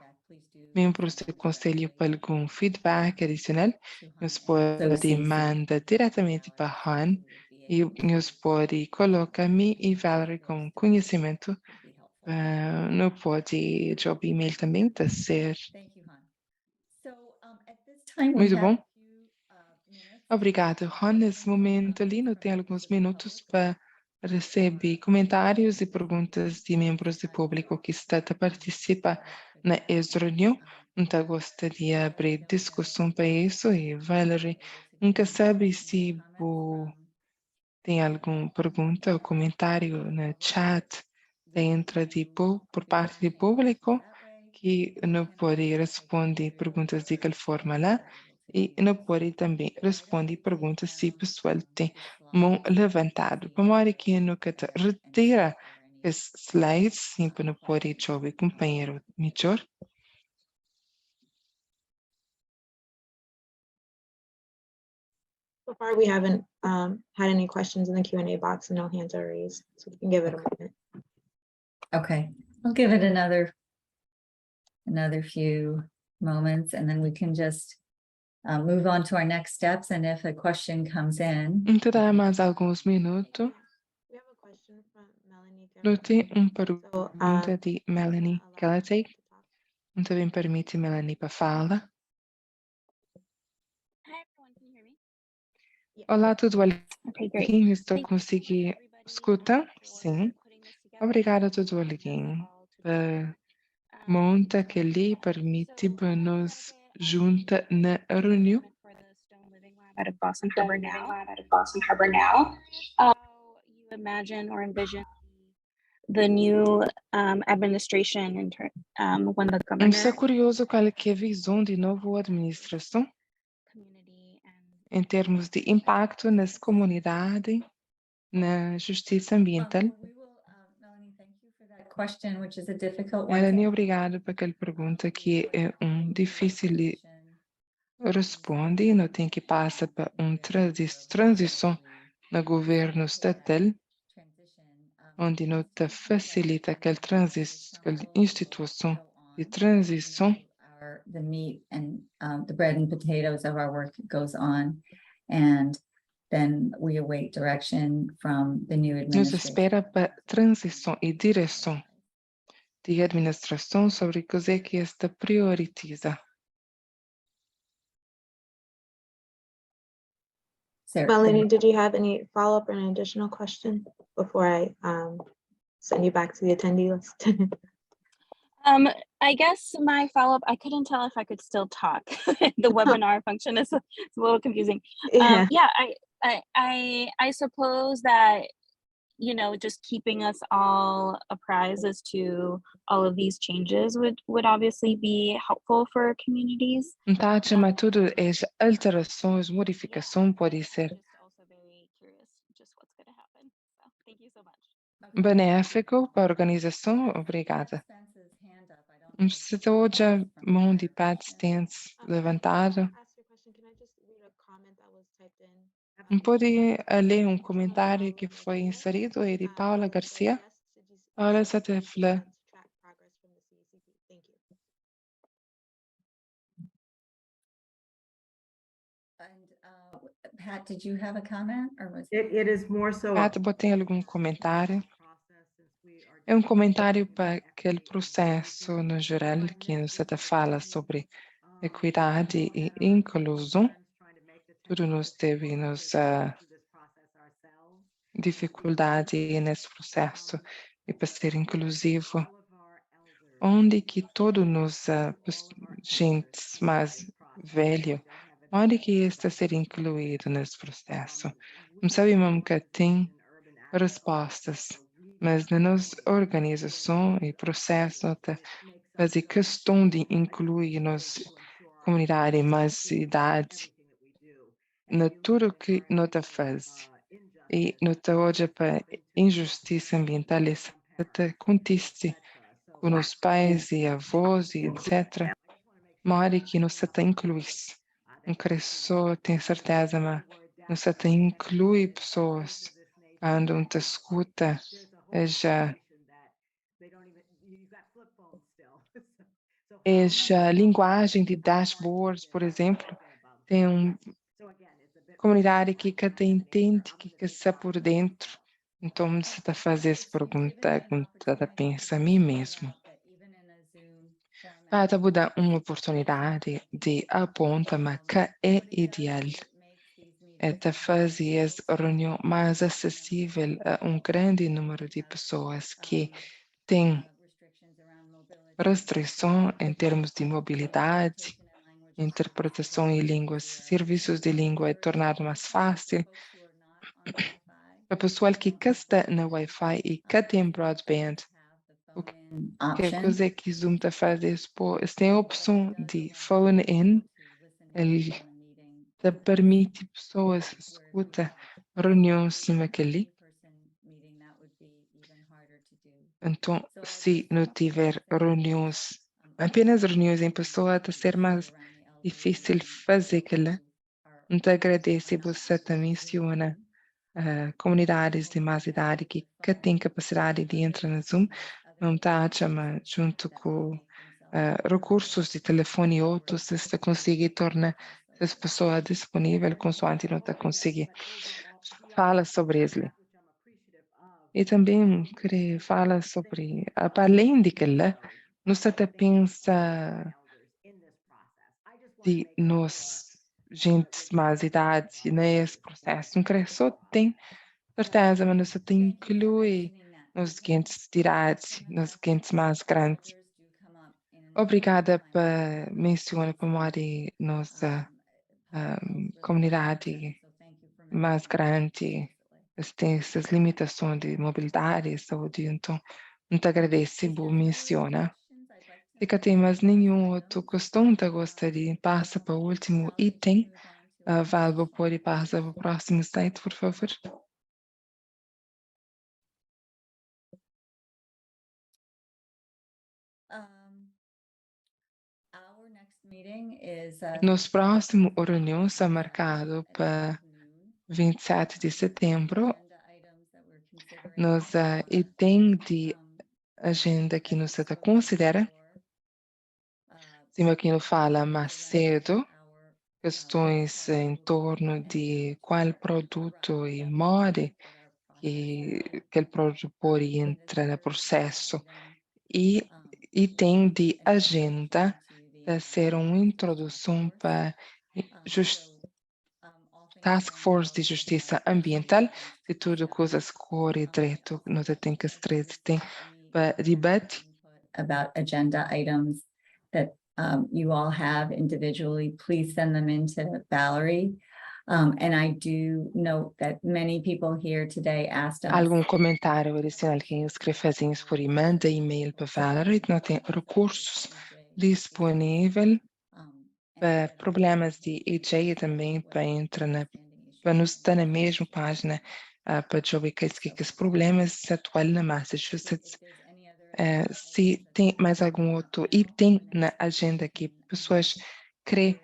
membros do conselho para algum feedback adicional, nos pode mandar diretamente para Han e nos pode colocar me e Valerie com conhecimento. Não pode job e-mail também, tá ser muito bom. Obrigado, Han. Nesse momento ali, não tem alguns minutos para receber comentários e perguntas de membros do público que está a participar na reunião. Então, gostaria de abrir discussão para isso e Valerie nunca sabe se Tem alguma pergunta ou comentário no chat dentro por parte do público que não pode responder perguntas de qualquer forma lá e não pode também responder perguntas se o pessoal tem mão levantado. Para modo que nunca te retira os slides, sempre não pode chover companheiro melhor. So far, we haven't had any questions in the Q&A box and no hands are raised, so we can give it a moment. Okay, I'll give it another few moments and then we can just move on to our next steps. And if a question comes in. Então dá mais alguns minutos. We have a question from Melanie. Eu tenho uma pergunta So, de Melanie Galatei. Então me permite, Melanie, para falar. Hi everyone, can you hear me? Olá, tudo bem? Okay, great. Estou conseguindo escutar? Sim. Obrigada a todo alguém por monta que lhe permite nos junta na reunião. Out of Boston Harbor now. How you imagine or envision the new administration when the governor Estou curioso qual é a visão de nova administração em termos de impacto nas comunidades, na justiça ambiental. Melanie, thank you for that question, which is a difficult one. Melanie, obrigada por aquela pergunta que é difícil de responder. Não tem que passar por transição no governo estatal, onde não te facilita aquela instituição de transição. The meat and the bread and potatoes of our work goes on, and then we await direction from the new Nos administration. espera para transição e direção de administração sobre coisa que esta prioritiza. Melanie, did you have any follow-up or an additional question before I send you back to the attendee list? I guess my follow-up, I couldn't tell if I could still talk. The webinar function is a little confusing. Yeah. I suppose that, you know, just keeping us all apprised as to all of these changes would obviously be helpful for communities. Tá, mas tudo as alterações, modificação pode ser Also very curious just what's going to happen. So thank you so much. benéfico para a organização. Obrigada. Se hoje a mão de Pat Stance levantada, pode ler comentário que foi inserido é de Paula Garcia. Paula Satefla. And Pat, did you have a comment or was It is more so. Pat, tem algum comentário? É comentário para aquele processo no geral que você fala sobre equidade e inclusão. Tudo nós temos dificuldade nesse processo e para ser inclusivo, onde que todos nós gente mais velho, onde que está ser incluído nesse processo. Não sabemos que tem respostas, mas na nossa organização e processo fazer questão de incluir nossa comunidade mais idade na tudo que nós faz e nós hoje para injustiça ambiental essa acontece com os pais e avós e etc. Mora que nós está incluir um cresceu tem certeza mas nós está inclui pessoas quando te escuta já a linguagem de dashboards, por exemplo, tem comunidade que cada entende que está por dentro. Então, você está fazendo essa pergunta, pensa a mim mesmo. Para dar uma oportunidade de apontar, mas que é ideal. É fazer a reunião mais acessível a grande número de pessoas que têm restrição em termos de mobilidade, interpretação em línguas, serviços de língua é tornado mais fácil. para pessoal que está na Wi-Fi e que tem broadband, o que coisa é que Zoom está fazendo? Eles têm a opção de phone in, ele te permite pessoas escuta reuniões cima aquele. Então, se não tiver reuniões, apenas reuniões em pessoa, está ser mais difícil fazer aquela. Então, agradece você também menciona comunidades de mais idade que têm capacidade de entrar no Zoom, não está chama junto com recursos de telefone e outros, se conseguir tornar essa pessoa disponível, consoante não está conseguir. Fala sobre isso. E também queria falar sobre, para além de que não se pensa de nós, gente mais idade, nesse processo, não queria só tem certeza, mas não se tem incluir nos seguintes de idade, nos seguintes mais grandes. Obrigada por mencionar para de nossa comunidade mais grande, tem essas limitações de mobilidade e saúde, então, muito agradeço por mencionar. Se que tem mais nenhum outro questão, eu gostaria de passar para o último item. Valvo, pode passar para o próximo slide, por favor. Nos próximos reunião está marcado para 27 de setembro. Nos item de agenda que nos considera, cima que nos fala mais cedo, questões em torno de qual produto e modo que aquele produto pode entrar no processo. E item de agenda vai ser uma introdução para Task Force de Justiça Ambiental, de tudo coisas corre direito, nós temos que tem para debate. About agenda items that you all have individually, please send them in to Valerie. And I do note that many people here today asked us. Algum comentário adicional que escreve por manda e-mail para Valerie, não tem recursos disponíveis para problemas de EJ também para entrar para nos estar na mesma página para saber que os problemas atuais na Massachusetts. Se tem mais algum outro item na agenda que pessoas querem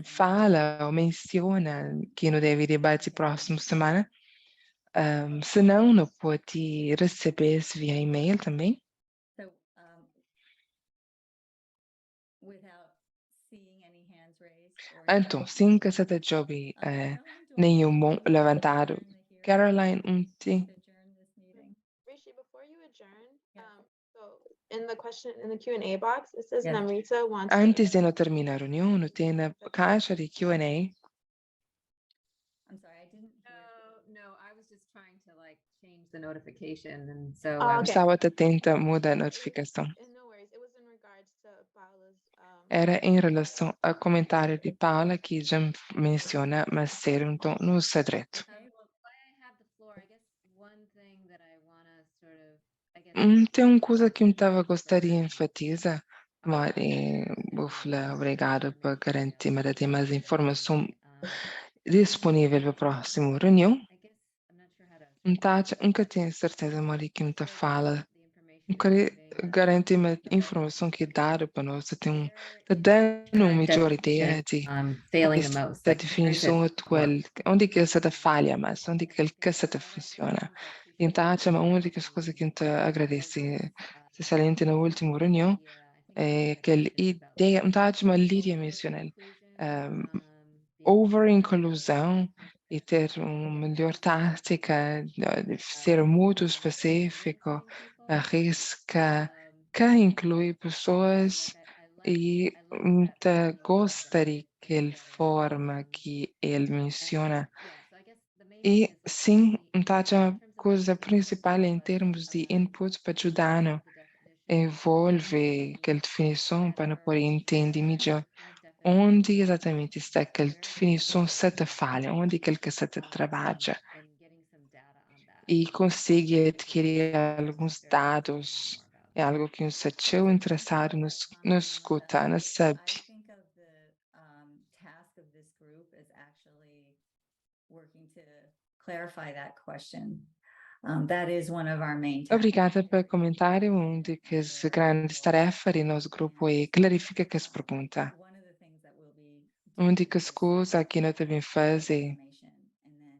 fala ou menciona que não deve debate próxima semana, se não, não pode receber via e-mail também. So, without seeing any hands raised or Então, sim que se te jobe nenhum mão levantado. Caroline, tem. Rishi, before you adjourn, so in the Q&A box, it says Yes. Namrita wants Antes de não terminar a reunião, tem na caixa de Q&A. I'm sorry, I didn't hear. No, I was just trying to like change the notification and so. Oh, okay. Estava atenta a mudar a notificação. No worries. It was in regards to Paula's Era em relação ao comentário de Paula que já menciona, mas ser então no segredo. Okay, well, while I have the floor, I guess one thing that I wanna sort of, I guess. Tem uma coisa que eu estava gostaria de enfatizar, mas vou falar obrigado por garantir, mas tem mais informação disponível para a próxima reunião. I guess I'm not sure how to. Nunca tenho certeza, Mari, que não fala. Eu queria garantir uma informação que é dada para nós, tem tá dando uma melhor ideia de Failing the most. da definição atual, onde que essa da falha, mas onde que essa da funciona. Então, uma das coisas que eu agradece, especialmente na última reunião, é que a ideia, uma Lídia mencionou, over-inclusão e ter uma melhor tática de ser muito específico, arrisca, que inclui pessoas e gostaria que ele forma que ele menciona. E sim, a coisa principal em termos de input para ajudar, envolve aquela definição para poder entender melhor onde exatamente está aquela definição se te falha, onde que se te trabalha. e consegue adquirir alguns dados. É algo que nos achou interessado no escuta, na sabe. I think of the task of this group as actually working to clarify that question. That is one of our main tasks. Obrigada pelo comentário. Uma das grandes tarefas do nosso grupo é clarificar essa pergunta. One of the things that we'll be Uma das coisas que nós também fazemos information and then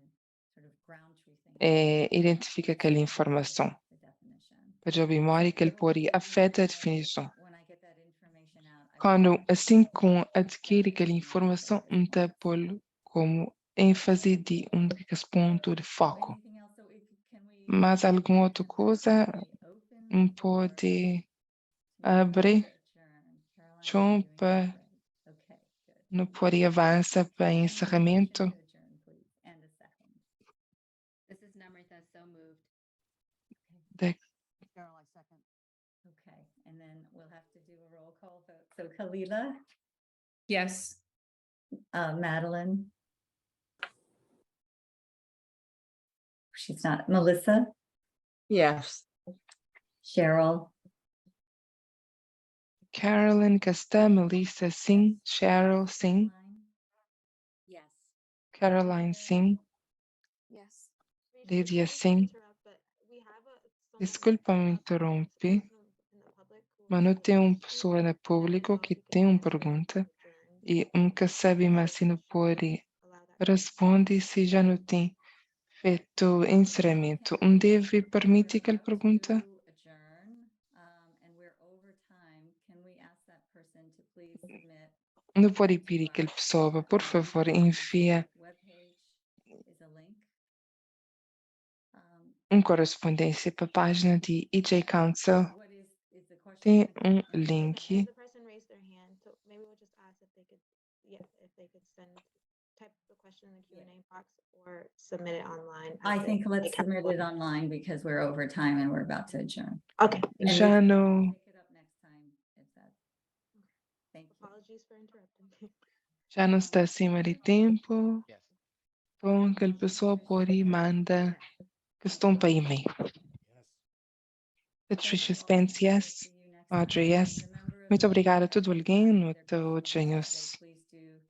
sort of ground truthing é identificar aquela informação. the definition. Para ouvir memória que ele pode afetar a definição. When I get that information out, I Quando, assim como adquire aquela informação, está por como ênfase de dos pontos de foco. anything else, so can we Mas alguma outra coisa open pode abrir adjourn? Caroline, chão para okay, good. não pode avançar para encerramento. Adjourn, please, and a second. This is Namrita, so moved. Da- Caroline, second. Okay, and then we'll have to do a roll call vote. So Kalila, Yes. Madeline. She's not. Melissa, Yes. Cheryl, Carolyn Castan, Melissa sim, Cheryl sim, Yes. Caroline sim, Yes. Lydia sim. Desculpa-me interromper, mas não tem uma pessoa no público que tem uma pergunta e nunca sabe mais se não pode responder se já não tem feito encerramento. Deve permitir que ele pergunta? adjourn, and we're over time. Can we ask that person to please submit? Não pode pedir que ele pessoa, por favor, envia Webpage is a link. uma correspondência para a página de EJ Council. What is the question? Tem link. The person raised their hand, so maybe we'll just ask if they could, if they could type the question in the Q&A box or submit it online. I as think they let's can. submit it online because we're over time and we're about to adjourn. Okay, And we Já can não, pick it up next time if that. Thank you. apologies for interrupting. já não está acima de tempo. Yes. Bom, aquela pessoa pode mandar questão para e-mail. Patricia Spence, yes. Audrey, yes. Muito obrigada a todo alguém. No todos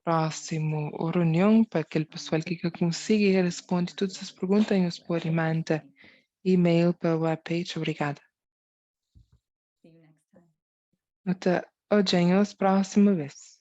próximo reunião para aquele pessoal que consiga responder todas as perguntas e nos pode mandar e-mail para a webpage. Obrigada. See you next time. Até hoje, próxima vez.